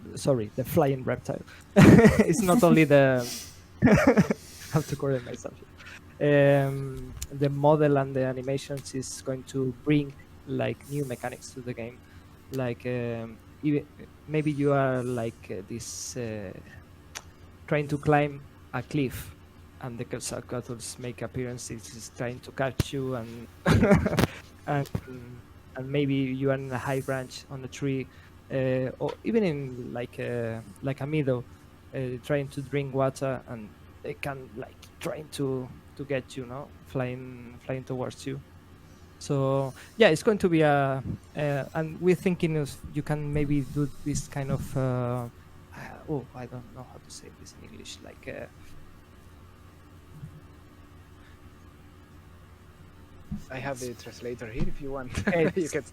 flying reptile. It's not only the have to correct myself. The model and the animations is going to bring new mechanics to the game, even maybe you are this trying to climb a cliff, and the Quetzalcoatlus make appearances, is trying to catch you, and and maybe you are in a high branch on a tree, or even in a meadow, trying to drink water, and they can trying to get you, flying towards you. So yeah, it's going to be and we're thinking you can maybe do this kind of I don't know how to say this in English, I have the translator here if you want. You can.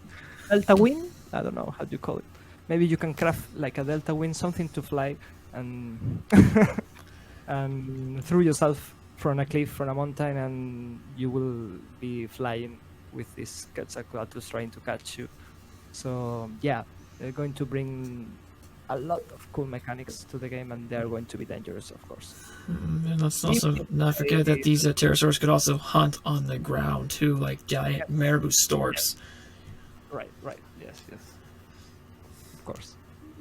delta wing. I don't know how do you call it. Maybe you can craft a delta wing, something to fly and and throw yourself from a cliff, from a mountain, and you will be flying with this Quetzalcoatlus trying to catch you. So yeah, they're going to bring a lot of cool mechanics to the game, and they're going to be dangerous, of course. And let's also not forget that these pterosaurs could also hunt on the ground too, like giant marabou storks. Right. Yes. Of course.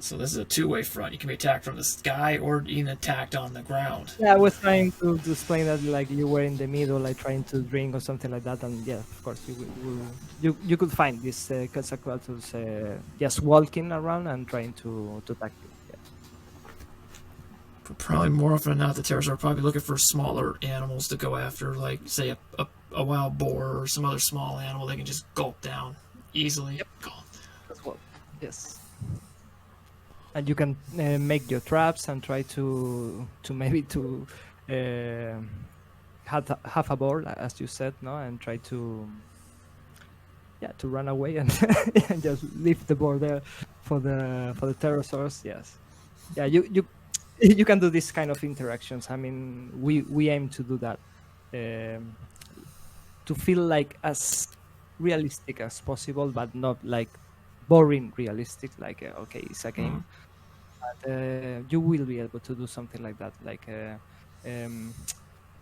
So this is a two-way front. You can be attacked from the sky or even attacked on the ground. Yeah, I was trying to explain that like you were in the middle, like trying to drink or something like that, and yeah, of course you could find these Quetzalcoatlus just walking around and trying to attack you. Yeah. But probably more often than not, the terrorists are probably looking for smaller animals to go after, like say a wild boar or some other small animal they can just gulp down easily. Yep. As well. Yes. And you can make your traps and try to maybe to have a board, as you said, no, and try to run away and, and just leave the board there for the pterosaurs. Yes, yeah, you can do this kind of interactions. I mean, we aim to do that to feel like as realistic as possible, but not like boring realistic. Like okay, it's a game. But you will be able to do something like that, like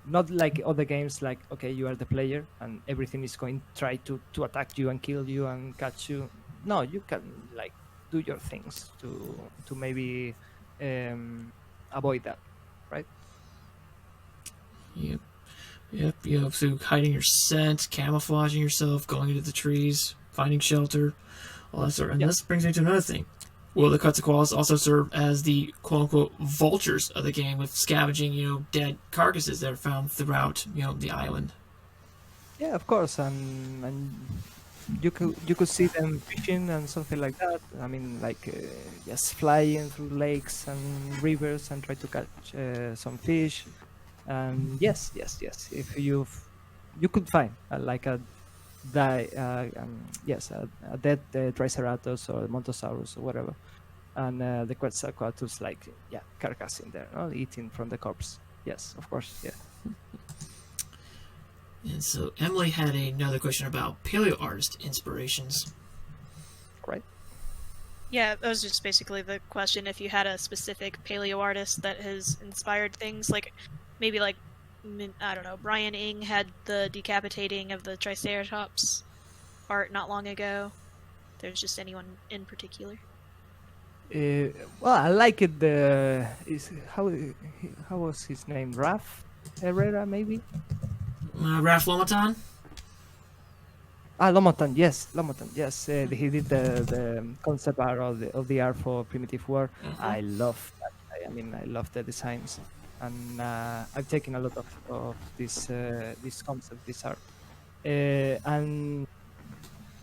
not like other games, like okay, you are the player and everything is going to try to attack you and kill you and catch you. No, you can like do your things to maybe avoid that, right? Yep. So hiding your scent, camouflaging yourself, going into the trees, finding shelter, all that sort. And this brings me to another thing. Will the Quetzalcoatlus also serve as the quote-unquote vultures of the game, with scavenging, dead carcasses that are found throughout, the island? Yeah, of course, and you could see them fishing and something like that. I mean, like just flying through lakes and rivers and try to catch some fish. And yes, if you could find like a dead Triceratops or Montosaurus or whatever, and the Quetzalcoatlus carcass in there, eating from the corpse. Yes, of course, yeah. And so Emily had another question about paleo artist inspirations. Right. Yeah, that was just basically the question. If you had a specific paleo artist that has inspired things, like maybe like, I don't know, Brian Ing had the decapitating of the Triceratops art not long ago. There's just anyone in particular? Well, I like it. How was his name? Raf Herrera, maybe. Raf Lomaton? Lomotan, yes. He did the concept art of the art for Primitive War. Mm-hmm. I love that. I love the designs, and I've taken a lot of this concept, this art, and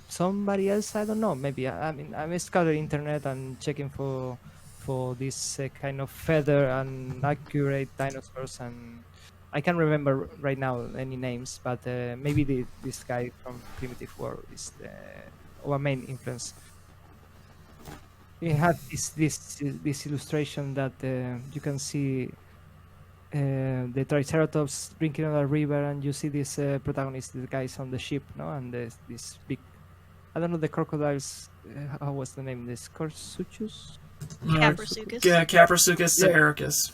somebody else, I don't know. Maybe I'm scouting internet and checking for this kind of feather and accurate dinosaurs, and I can't remember right now any names, but maybe this guy from Primitive War is our main influence. We have this illustration that you can see the Triceratops drinking on a river, and you see this protagonist, the guys on the ship, no, and this big, I don't know the crocodiles. How was the name? This Corsuchus? Caprasuchus. Yeah, Caprasuchus saharicus.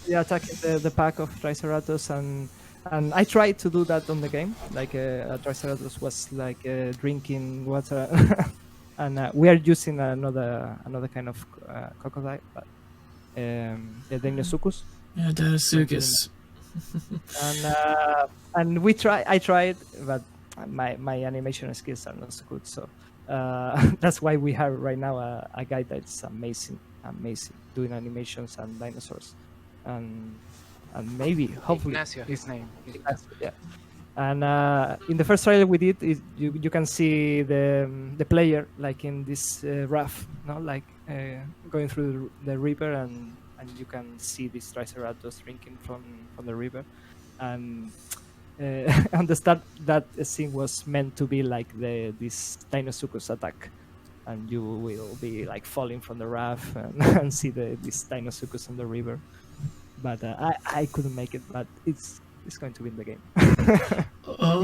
Yeah, attacking the pack of Triceratops, and I tried to do that on the game. Like a Triceratops was like drinking water, and we are using another kind of crocodile, but the Deinosuchus. Yeah, Deinosuchus. And I tried, but my animation skills are not so good. So that's why we have right now a guy that's amazing doing animations and dinosaurs, and maybe hopefully Ignacio, his name. Ignacio, yeah. And in the first trailer we did, you can see the player like in this raft, no, like going through the river, and you can see this Triceratops drinking from the river, and on the start that scene was meant to be like this Deinosuchus attack, and you will be like falling from the raft and see this Deinosuchus on the river. But I couldn't make it, but it's going to be in the game.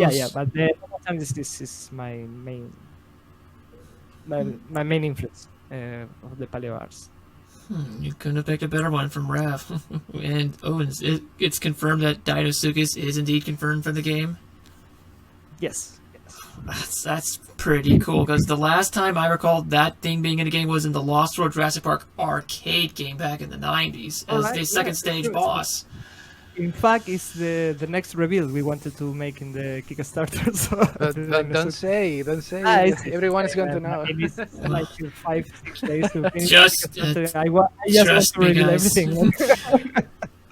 Yeah. But this is my main influence of the paleo arts. You couldn't have picked a better one from Raph. And it's confirmed that Deinosuchus is indeed confirmed for the game. Yes. That's pretty cool, because the last time I recall that thing being in a game was in the Lost World Jurassic Park arcade game back in the 90s as the second stage boss. In fact, it's the next reveal we wanted to make in the Kickstarter. So Don't say. Everyone is going to know. It's like 5-6 days to finish. Just, I just want trust to me, reveal guys. everything.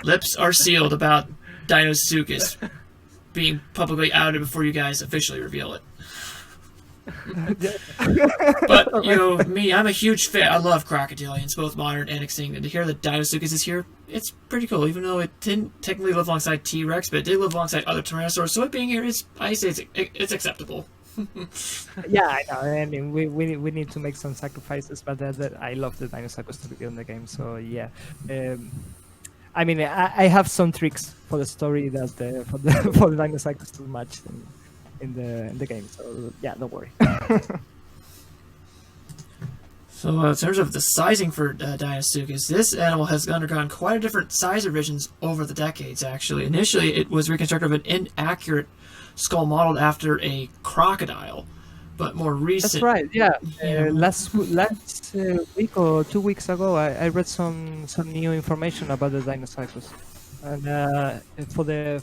Lips are sealed about Dinosuchus being publicly outed before you guys officially reveal it. But, you know, me, I'm a huge fan. I love crocodilians, both modern and extinct. And to hear that Dinosuchus is here, it's pretty cool. Even though it didn't technically live alongside T-Rex, but it did live alongside other Tyrannosaurs. So it being here is, I say it's acceptable. Yeah, I know. I mean, we need to make some sacrifices, but I love the Dinosaurs to be in the game. So yeah. I mean, I have some tricks for the story that for the Dinosaurs to match in the game. So yeah, don't worry. So in terms of the sizing for Dinosuchus, this animal has undergone quite a different size revisions over the decades, actually. Initially, it was reconstructed of an inaccurate skull modeled after a crocodile, but more recent... That's right, yeah. Last week or 2 weeks ago, I read some new information about the Dinosaurs. And for the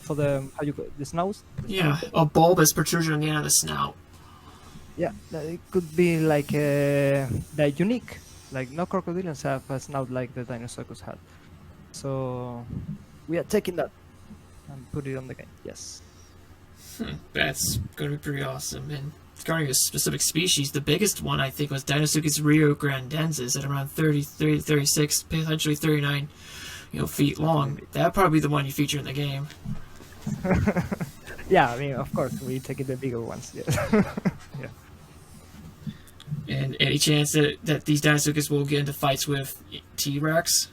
how you call it, the snouts? Yeah, a bulbous protrusion on the end of the snout. Yeah, it could be like unique. Like no crocodilians have a snout like the Dinosaurs had. So we are taking that and put it on the game. Yes. That's going to be pretty awesome. And regarding a specific species, the biggest one I think was Dinosuchus riograndensis at around 36, potentially 39, feet long. That'd probably be the one you feature in the game. Yeah, I mean, of course, we take the bigger ones. Yes. Yeah. And any chance that these Dinosuchus will get into fights with T-Rex?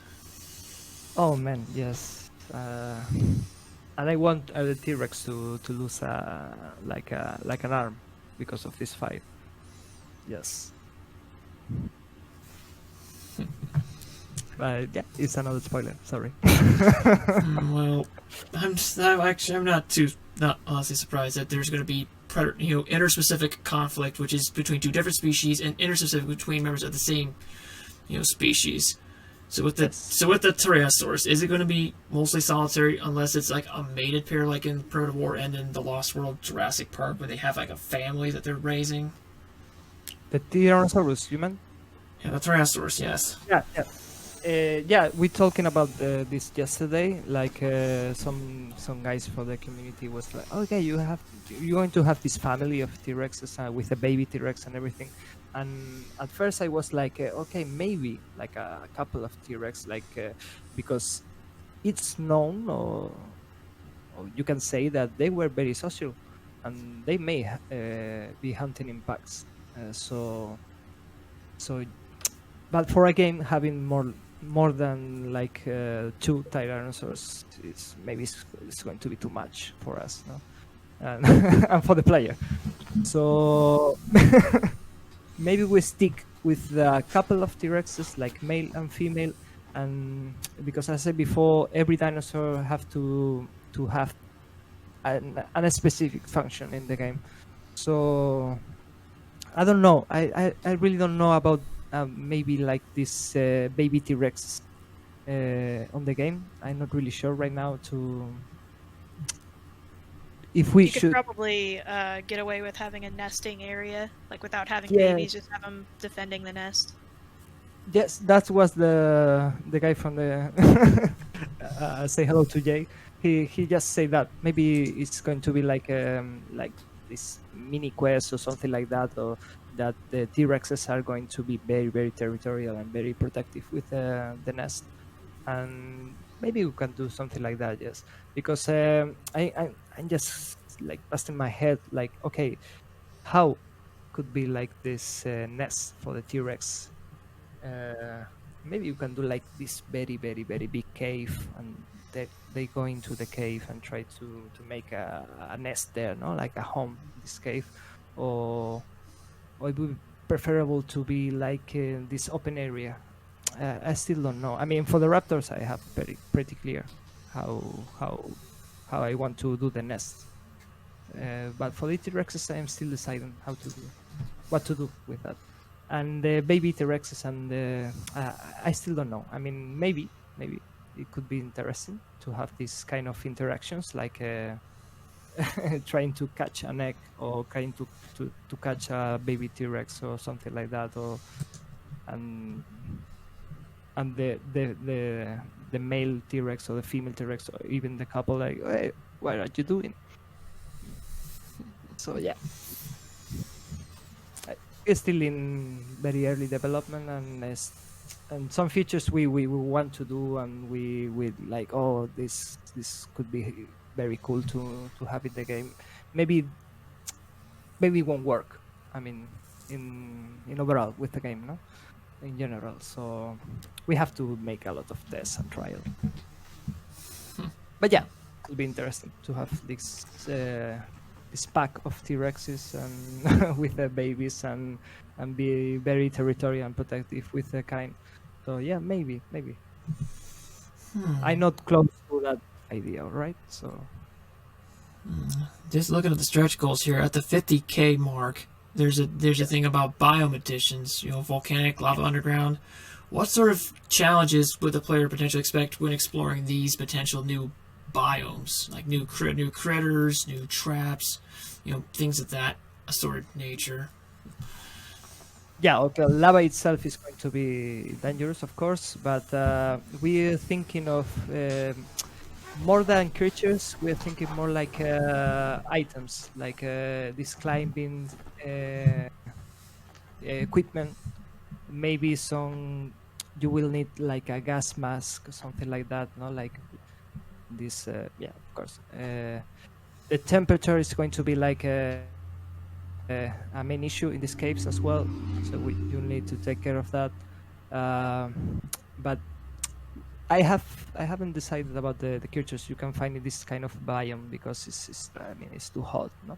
Oh man, yes. And I want the T-Rex to lose like an arm because of this fight. Yes. But yeah, it's another spoiler. Sorry. Well, I'm not honestly surprised that there's going to be interspecific conflict, which is between two different species, and interspecific between members of the same species. So with the Tyrannosaurus, is it going to be mostly solitary unless it's like a mated pair, like in Proto War and in the Lost World Jurassic Park, where they have like a family that they're raising? The Tyrannosaurus, you meant? Yeah, the Tyrannosaurus, yes. Yeah, yeah. Yeah, we talking about this yesterday. Like some guys for the community was like, okay, you're going to have this family of T-Rexes with a baby T-Rex and everything. And at first I was like, okay, maybe like a couple of T-Rex, like because it's known, or you can say that they were very social, and they may be hunting in packs. But for a game having more than like 2 Tyrannosaurs, it's going to be too much for us, no? And for the player. So maybe we stick with a couple of T-Rexes, like male and female, and because as I said before, every dinosaur have to have a specific function in the game. So I don't know. I really don't know about maybe like this baby T-Rex on the game. I'm not really sure right now if we you should could probably get away with having a nesting area, like without having Yeah. babies, just have them defending the nest. Yes, that was the guy from the say hello to Jay. He just said that maybe it's going to be like this mini quest or something like that, or that the T-Rexes are going to be very, very territorial and very protective with the nest, and maybe we can do something like that. Yes, because I'm just like busting my head, like, okay, how could be like this nest for the T-Rex? Maybe you can do like this very, very, very big cave, and they go into the cave and try to make a nest there, no, like a home in this cave, or it would be preferable to be like this open area. I still don't know. I mean, for the raptors, I have pretty clear how I want to do the nest. But for the T-Rexes, I'm still deciding what to do with that. And the baby T-Rexes, and I still don't know. I mean, maybe it could be interesting to have these kind of interactions, like trying to catch an egg, or trying to catch a baby T-Rex or something like that, or and the male T-Rex or the female T-Rex, or even the couple, like, hey, what are you doing? So yeah, it's still in very early development, and some features we want to do, and we like, oh, this could be very cool to have in the game. Maybe it won't work. I mean, in overall with the game, no, in general. So we have to make a lot of tests and trial. But yeah, it will be interesting to have this pack of T-Rexes and with the babies, and be very territorial and protective with the kind. So yeah, maybe. I'm not close to that idea, right? So just looking at the stretch goals here at the 50K mark, there's a thing about biome additions, volcanic, lava underground. What sort of challenges would the player potentially expect when exploring these potential new biomes, like new critters, new traps, things of that assorted nature? Yeah, okay, lava itself is going to be dangerous, of course, but we're thinking of more than creatures. We're thinking more like items, like this climbing equipment. Maybe you will need like a gas mask or something like that, no? Like this, yeah, of course. The temperature is going to be like a main issue in these caves as well, so you need to take care of that. But I haven't decided about the creatures you can find in this kind of biome, because it's too hot, no?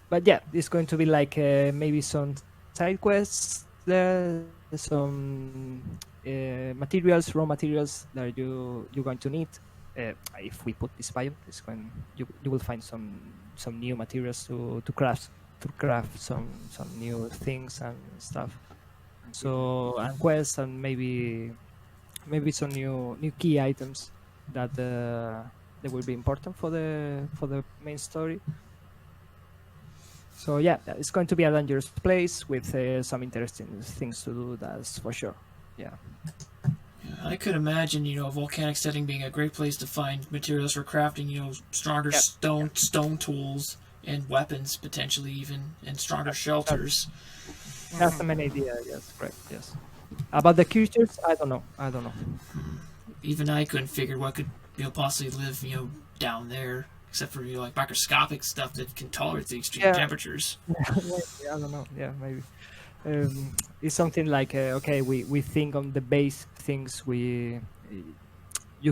But yeah, it's going to be like maybe some side quests there, some raw materials that you're going to need. If we put this biome, you will find some new materials to craft some new things and stuff. So, and quests, and maybe some new key items that they will be important for the main story. So yeah, it's going to be a dangerous place with some interesting things to do. That's for sure. Yeah. I could imagine, a volcanic setting being a great place to find materials for crafting, stronger stone tools and weapons, potentially even, and stronger shelters. That's the main idea. Yes, correct. Yes. About the creatures, I don't know. Even I couldn't figure what could, possibly live, down there, except for like microscopic stuff that can tolerate the extreme temperatures. Yeah, I don't know. Yeah, maybe. It's something like okay, we think on the base things you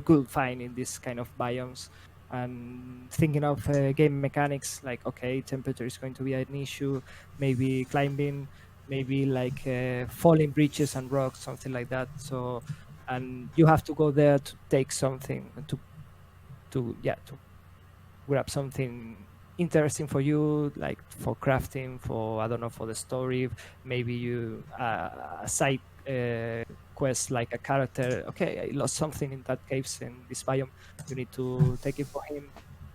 could find in this kind of biomes, and thinking of game mechanics, like, okay, temperature is going to be an issue, maybe climbing, maybe like falling bridges and rocks, something like that. So, and you have to go there to take something, to grab something interesting for you, like for crafting, for, I don't know, for the story. Maybe you a side quest, like a character, okay, I lost something in that caves in this biome, you need to take it for him,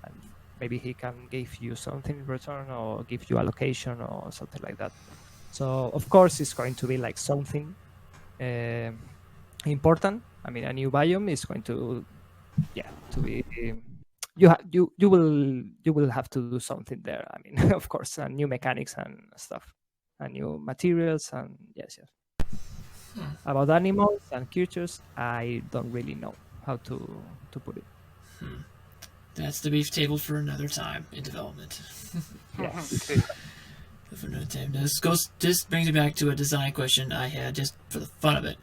and maybe he can give you something in return, or give you a location or something like that. So of course it's going to be like something important. I mean, a new biome is going to be you will have to do something there. I mean, of course, and new mechanics and stuff, and new materials, and yes. About animals and creatures, I don't really know how to put it. That's the beef table for another time in development. Yeah. For another time. This brings me back to a design question I had, just for the fun of it.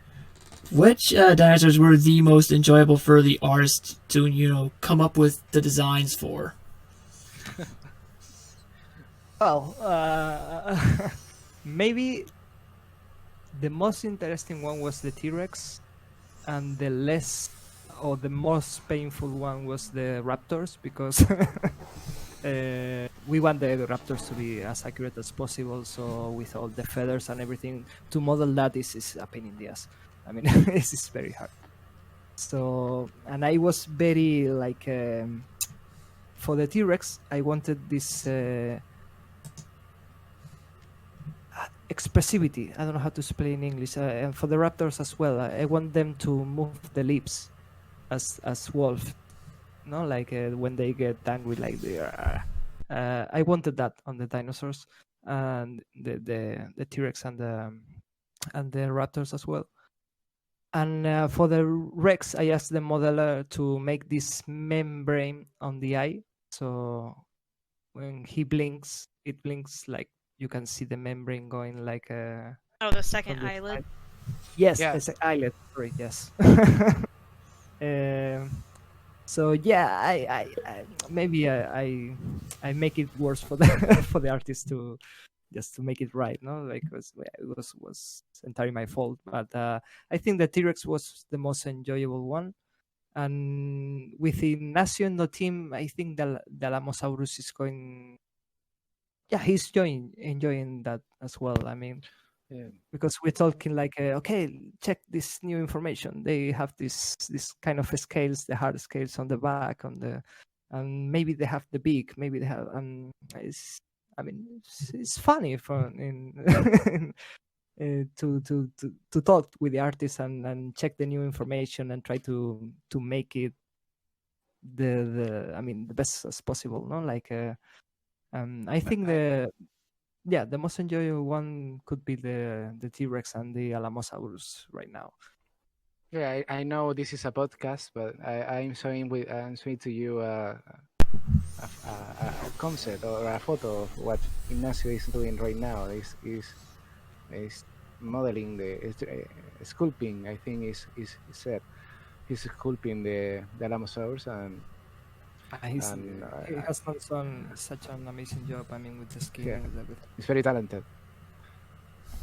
Which dinosaurs were the most enjoyable for the artist to, come up with the designs for? Well, maybe the most interesting one was the T-Rex, and the less or the most painful one was the raptors, because we want the raptors to be as accurate as possible. So with all the feathers and everything, to model that is a pain in the ass. I mean, this is very hard. So, and I was very like, for the T-Rex, I wanted this expressivity. I don't know how to explain in English. And for the raptors as well, I want them to move the lips as wolf. No, like when they get angry, like they are. I wanted that on the dinosaurs and the T-Rex and the raptors as well. And for the Rex, I asked the modeler to make this membrane on the eye. So when he blinks, it blinks like you can see the membrane going like a. Oh, the second eyelid. Yes, Yeah. it's an eyelid. Sorry, yes. So yeah, I maybe I make it worse for the for the artist to just to make it right, no? Like it was entirely my fault, but I think the T-Rex was the most enjoyable one. And with Ignacio in the team, I think the Alamosaurus is going. Yeah, he's enjoying that as well. I mean, Yeah. because we're talking like, okay, check this new information. They have this kind of scales, the hard scales on the back, and maybe they have the beak, maybe they have. It's funny to talk with the artist and check the new information and try to make it the best as possible. No, like I think the most enjoyable one could be the T-Rex and the Alamosaurus right now. Yeah, I know this is a podcast, but I'm showing to you a concept or a photo of what Ignacio is doing right now. Is modeling sculpting. I think is said he's sculpting the Alamosaurus and He has done such an amazing job. I mean, with the skin Yeah. and everything. he's very talented.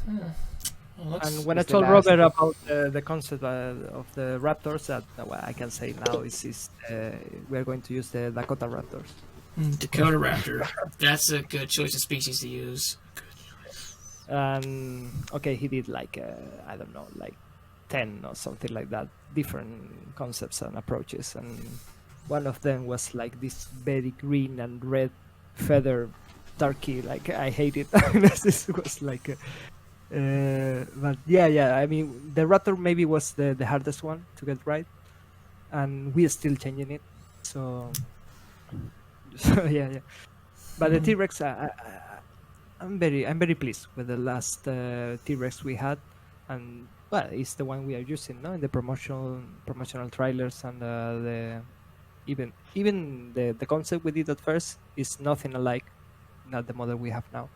Well, And when I it's the told last- Robert about the concept of the raptors, that what I can say now is we are going to use the Dakota raptors. Dakota Raptor. That's a good choice of species to use. And okay, he did like I don't know, like 10 or something like that, different concepts and approaches, and one of them was like this very green and red feather turkey. Like I hate it. This was like but yeah, I mean the raptor maybe was the hardest one to get right, and we're still changing it, so yeah. But the T-Rex, I'm very pleased with the last T-Rex we had, and well, it's the one we are using, no, in the promotional trailers, and the even the concept we did at first is nothing alike not the model we have now,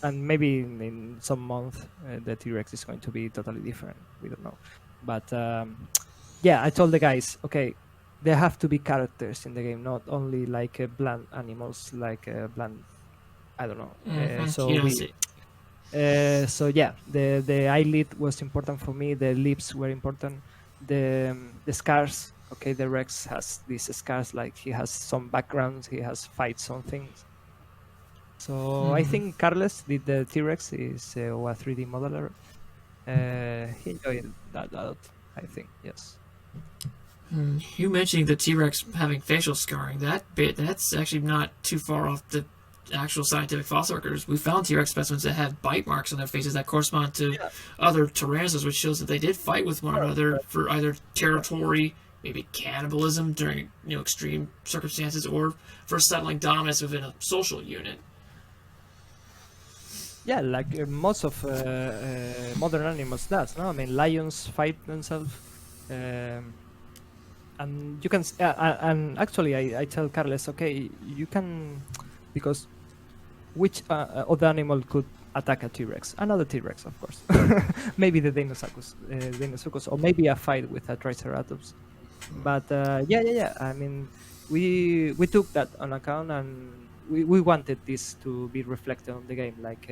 and maybe in some month the T-Rex is going to be totally different. We don't know, but yeah, I told the guys, okay, there have to be characters in the game, not only like bland animals, like bland. I don't know. So yeah, the eyelid was important for me. The lips were important. The scars. Okay, the Rex has these scars. Like he has some backgrounds. He has fights on things. So I think Carles did the T-Rex. Is a 3D modeler. He enjoyed that a lot. I think, yes. You mentioning the T-Rex having facial scarring, that's actually not too far off the actual scientific fossil records. We found T-Rex specimens that have bite marks on their faces that correspond to other tyrannosaurs, which shows that they did fight with one another for either territory, maybe cannibalism during extreme circumstances, or for settling dominance within a social unit. Yeah, like most of modern animals does. No, I mean lions fight themselves, and you can. And actually, I tell Carles, okay, you can, because which other animal could attack a T-Rex? Another T-Rex, of course. Maybe the Deinosuchus, or maybe a fight with a Triceratops. But yeah. I mean, we took that on account, and we wanted this to be reflected on the game, like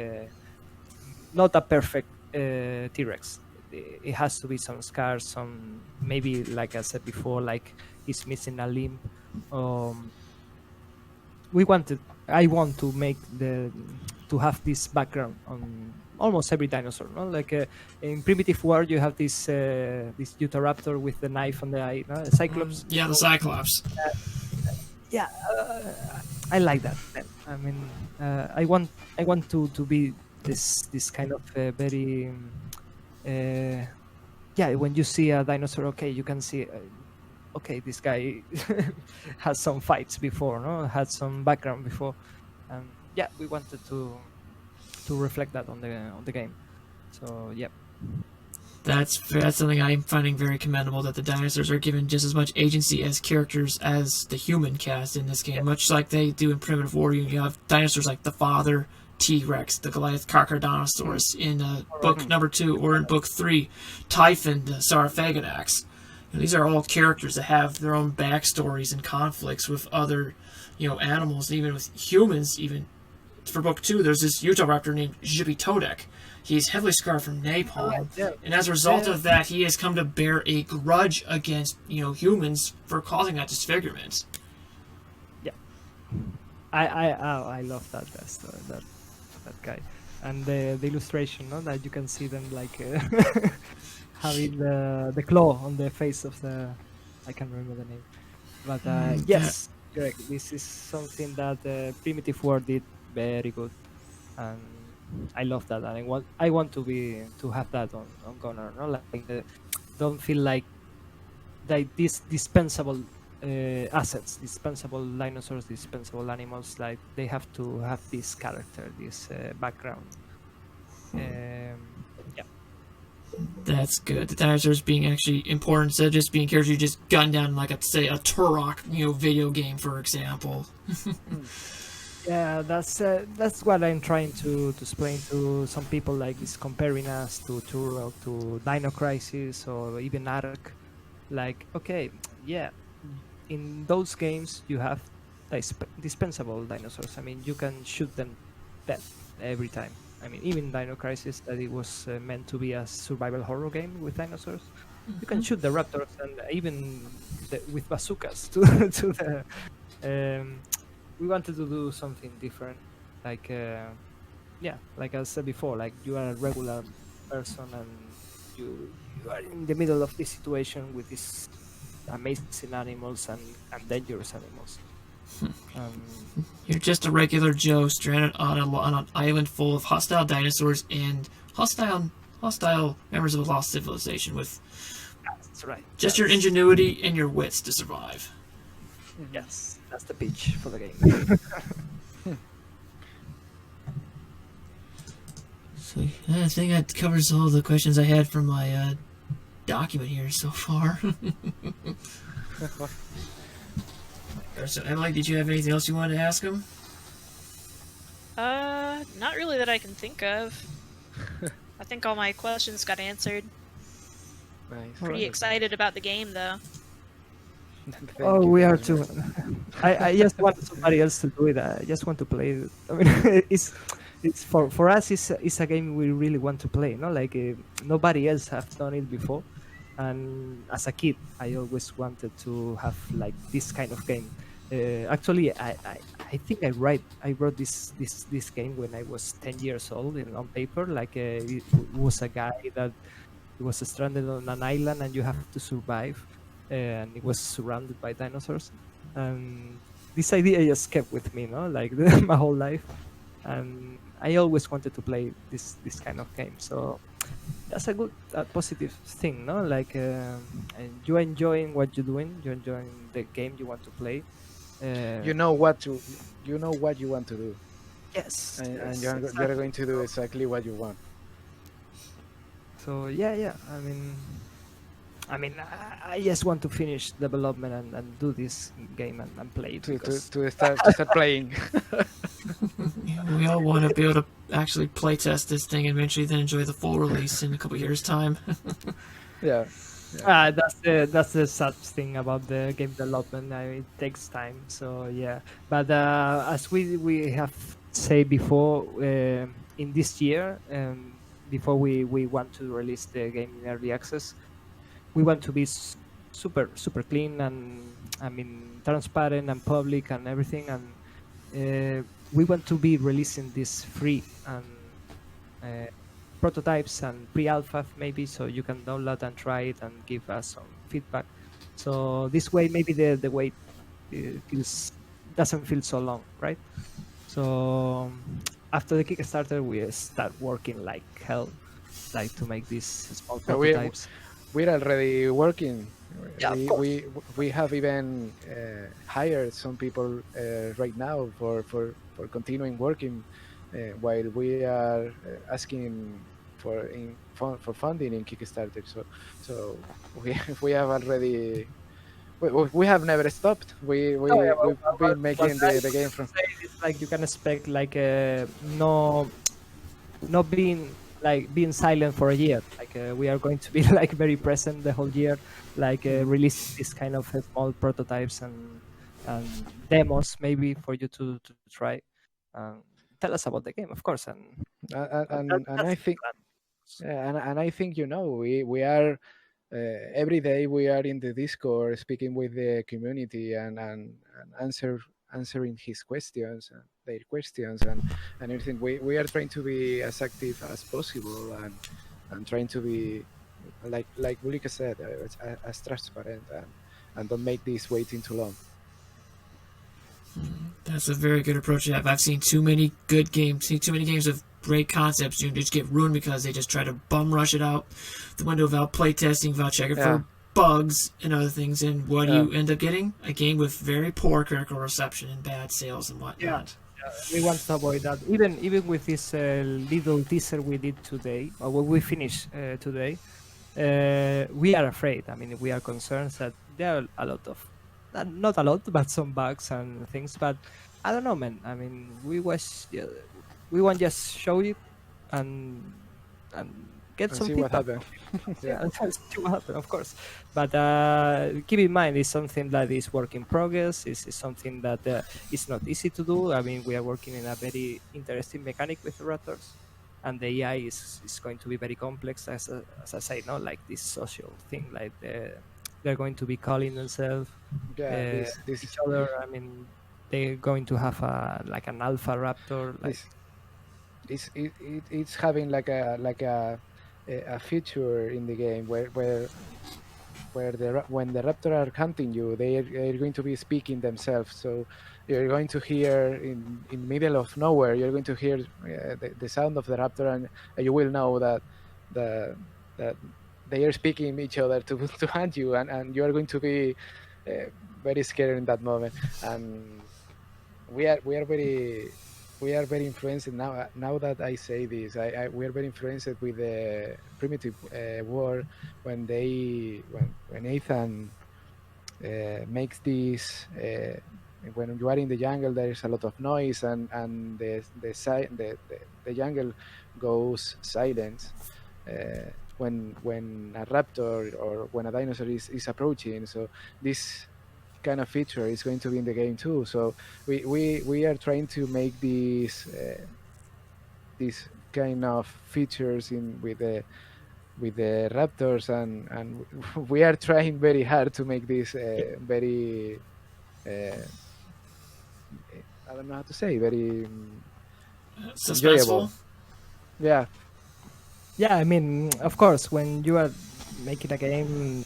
not a perfect T-Rex. it has to be some scars, some maybe like I said before, like he's missing a limb. Um, I want to make to have this background on almost every dinosaur, no? Like in Primitive War, you have this Utahraptor with the knife on the eye, no? Cyclops. Yeah, the Cyclops. Yeah, I like that. I mean, I want to be this kind of very yeah. When you see a dinosaur, okay, you can see. Okay, this guy has some fights before, no? Had some background before, and yeah, we wanted to reflect that on the game. So yeah, That's something I'm finding very commendable, that the dinosaurs are given just as much agency as characters as the human cast in this game, much like they do in Primitive War. You have dinosaurs like the father T-Rex, the Goliath Carcharodontosaurus in book number 2, or in book 3, Typhon, the Saraphagonax. These are all characters that have their own backstories and conflicts with other, animals, and even with humans. Even for book 2, there's this Utahraptor named Xippy-Todek. He's heavily scarred from napalm, and as a result of that, he has come to bear a grudge against humans for causing that disfigurement. Yeah, I love that guy, and the illustration, no, that you can see them like having the claw on the face of the, I can't remember the name, but yes, correct. This is something that Primitive War did very good, and I love that, and I want to have that on Gunner, no? Like don't feel like these dispensable assets, dispensable dinosaurs, dispensable animals, like they have to have this character, this background. Yeah, that's good. The dinosaurs being actually important instead of just being characters you just gun down, like say a Turok, video game, for example. yeah, that's what I'm trying to explain to some people, like is comparing us to Turok, to Dino Crisis, or even Ark. Like, okay, yeah, in those games you have dispensable dinosaurs. I mean, you can shoot them dead every time. I mean, even Dino Crisis, that it was meant to be a survival horror game with dinosaurs, you can shoot the raptors, and even with bazookas to the. We wanted to do something different, like like I said before, like you are a regular person and you are in the middle of this situation with these amazing animals and dangerous animals. You're just a regular Joe stranded on an island full of hostile dinosaurs and hostile members of a lost civilization with That's right. just your ingenuity and your wits to survive. Yes, that's the pitch for the game. So I think that covers all the questions I had from my document here so far. So Emily, did you have anything else you wanted to ask him? Not really that I can think of. I think all my questions got answered. Nice. Pretty excited about the game, though. Oh, we are too. I just want somebody else to do it. I just want to play it. I mean, it's for us. It's a game we really want to play. No, like nobody else have done it before. And as a kid, I always wanted to have like this kind of game. Actually, I think I wrote this game when I was 10 years old on paper. Like it was a guy that was stranded on an island and you have to survive, and it was surrounded by dinosaurs. And this idea just kept with me, no, like my whole life. And I always wanted to play this kind of game. So that's a good, positive thing, no? Like and you're enjoying what you're doing. You're enjoying the game you want to play. You know what you want to do. Yes, And yes, you're going to do exactly what you want. So yeah. I mean, I just want to finish development and do this game and play it. To start playing. We all want to be able to actually play test this thing and eventually then enjoy the full release in a couple years' time. Yeah. That's the sad thing about the game development. It takes time. So yeah, but as we have said before, in this year, before we want to release the game in early access, we want to be super clean and I mean transparent and public and everything, and we want to be releasing this free and prototypes and pre-alpha maybe, so you can download and try it and give us some feedback. So this way maybe the wait doesn't feel so long, right? So after the Kickstarter we start working like hell, like to make these small prototypes. We're already working. Yeah, of course. We have even hired some people right now for continuing working while we are asking for funding in Kickstarter. So we have already. We have never stopped. We've been making the game from. It's like you can expect like not being silent for a year. Like we are going to be like very present the whole year, like releasing this kind of small prototypes and demos maybe for you to try. Tell us about the game, of course, and I think, and I think we are every day we are in the Discord speaking with the community and answering his questions and their questions and everything. We are trying to be as active as possible and trying to be like Ulrika said, as transparent and don't make this waiting too long. That's a very good approach to have. I've seen too many good games, too many games of great concepts, you just get ruined because they just try to bum rush it out the window without playtesting, without checking for bugs and other things. And what do you end up getting? A game with very poor critical reception and bad sales and whatnot. We want to avoid that. Even with this little teaser we did today, or what we finished today, we are afraid. I mean, we are concerned that there are a lot of, not a lot, but some bugs and things. But I don't know, man. I mean, we want just show it and get some see what feedback. happens. And see what happens, of course. But keep in mind, it's something that is work in progress. It's something that is not easy to do. I mean, we are working in a very interesting mechanic with the raptors, and the AI is going to be very complex, as I say, no, like this social thing, like they're going to be calling themselves each other. I mean, they're going to have like an alpha raptor. Like it's having like a feature in the game where when the raptor are hunting you, they're going to be speaking themselves. So you're going to hear in middle of nowhere, you're going to hear the sound of the raptor, and you will know that they are speaking each other to hunt you, and you are going to be very scared in that moment. And we are very influenced now. Now that I say this, we are very influenced with the primitive war when Ethan makes this. When you are in the jungle, there is a lot of noise, and the jungle goes silent when a raptor or when a dinosaur is approaching. So this kind of feature is going to be in the game too. So we are trying to make these kind of features with the raptors, and we are trying very hard to make this very I don't know how to say, very suspenseful. Enjoyable. Yeah, I mean, of course, when you are making a game,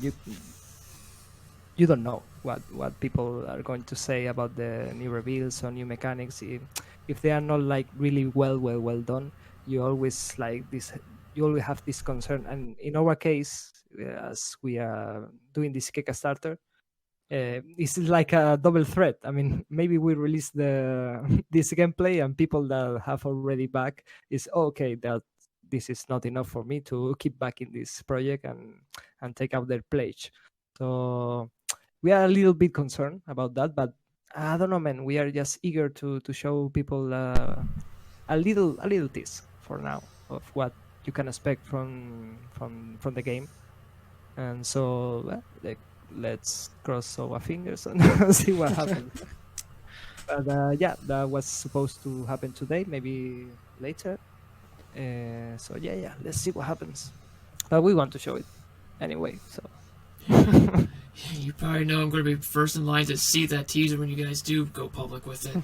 you don't know what people are going to say about the new reveals or new mechanics. If they are not like really well done, you always have this concern. And in our case, as we are doing this Kickstarter, it's like a double threat. I mean, maybe we release this gameplay, and people that have already back is okay, that this is not enough for me to keep back in this project and take out their pledge. So we are a little bit concerned about that, but I don't know, man. We are just eager to show people a little tease for now of what you can expect from the game. And so let's cross our fingers and see what happens. But yeah, that was supposed to happen today, maybe later. So yeah, let's see what happens. But we want to show it anyway. So You probably know I'm going to be first in line to see that teaser when you guys do go public with it.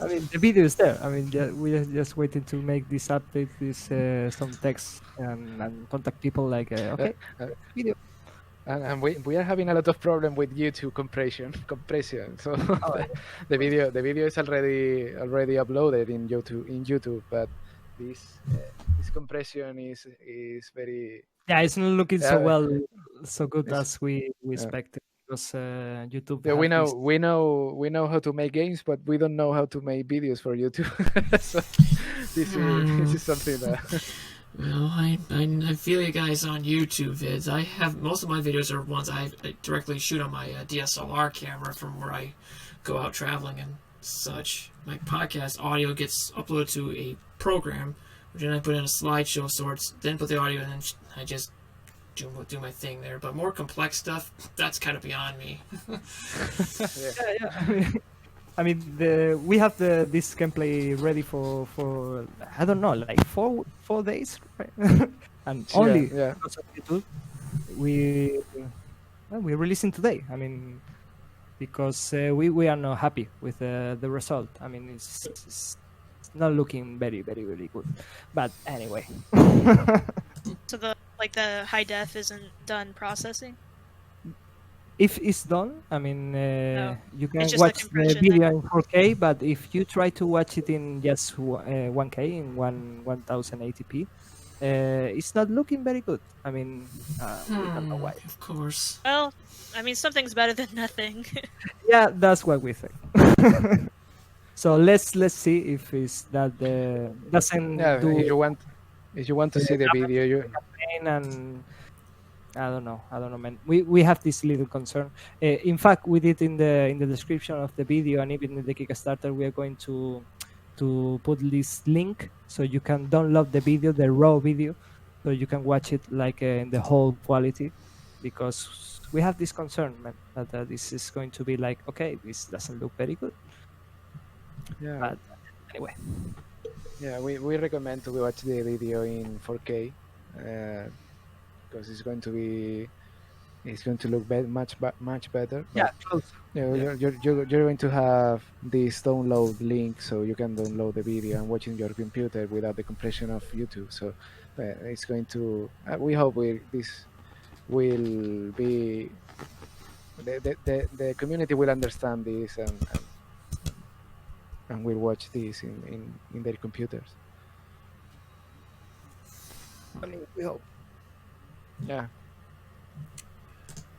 I mean, the video is there. I mean, we're just waiting to make this update, this some text and contact people. Like, okay, video. And we are having a lot of problem with YouTube compression. So the video is already uploaded in YouTube, but this compression is very. Yeah, it's not looking so good as we expected, because YouTube. Yeah, we know how to make games, but we don't know how to make videos for YouTube. So this is something that. Well, I feel you guys on YouTube vids. I have most of my videos are ones I directly shoot on my DSLR camera from where I go out traveling and such. My podcast audio gets uploaded to a program, which then I put in a slideshow of sorts, then put the audio, and then I just do my thing there. But more complex stuff, that's kind of beyond me. Yeah. I mean, we have this gameplay ready for I don't know, like 4 days, right? And only because of YouTube, we're releasing today. I mean, because we are not happy with the result. I mean, it's not looking very, very, very good. But anyway. So the high def isn't done processing? If it's done, I mean, you can just watch the the compression video then? in 4K, but if you try to watch it in just 1K, in 1080p, it's not looking very good. I mean, we don't know why. Of course. Well, I mean, something's better than nothing. Yeah, that's what we think. So let's see if it's that doesn't do if you want to see the video, campaign. And I don't know, man. We have this little concern. In fact, we did in the description of the video, and even in the Kickstarter, we are going to put this link so you can download the video, the raw video, so you can watch it like in the whole quality, because we have this concern, man, that this is going to be like, okay, this doesn't look very good. Yeah. But anyway. Yeah, we recommend to watch the video in 4K. Because it's going to look much better. Yeah, close. You're going to have this download link, so you can download the video and watch it on your computer without the compression of YouTube. So it's going to. We hope this will be. The community will understand this and will watch this in their computers. I mean, we hope. Yeah.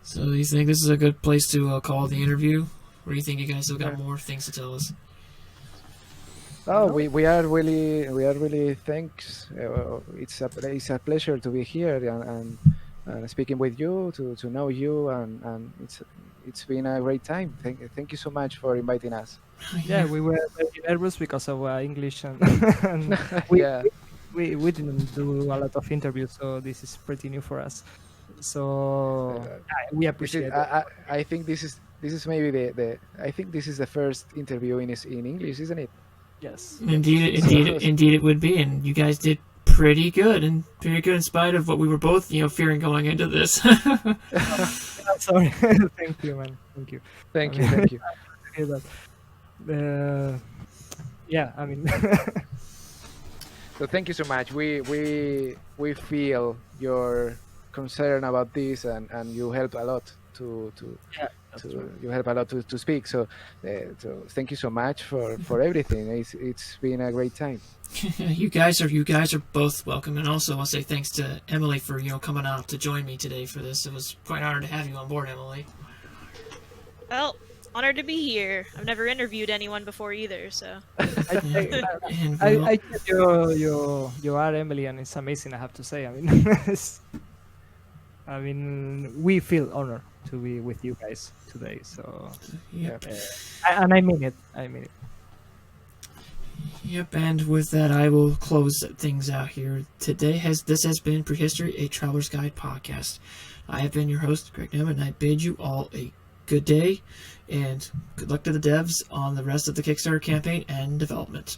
So do you think this is a good place to call the interview? Or do you think you guys still got more things to tell us? Oh, we are really thanks. It's a pleasure to be here and speaking with you, to know you, and it's been a great time. Thank you so much for inviting us. Yeah, we were very nervous because of English, and we didn't do a lot of interviews, so this is pretty new for us. So we appreciate it. I think this is maybe I think this is the first interview in English, isn't it? Yes. Indeed, it would be, and you guys did pretty good in spite of what we were both, fearing going into this. Sorry. Thank you, man. Thank you. Thank you. Yeah, I mean. So thank you so much. We feel your concern about this, and you help a lot you help a lot to speak. So thank you so much for everything. It's been a great time. You guys are both welcome, and also I'll say thanks to Emily for coming out to join me today for this. It was quite an honor to have you on board, Emily. Well, honored to be here. I've never interviewed anyone before either, so. I checked your art, Emily, and it's amazing. I have to say. I mean, we feel honored to be with you guys today. So, yep. And I mean it. Yep, and with that, I will close things out here. This has been Prehistory, a Traveler's Guide podcast. I have been your host, Greg Neumann, and I bid you all a good day, and good luck to the devs on the rest of the Kickstarter campaign and development.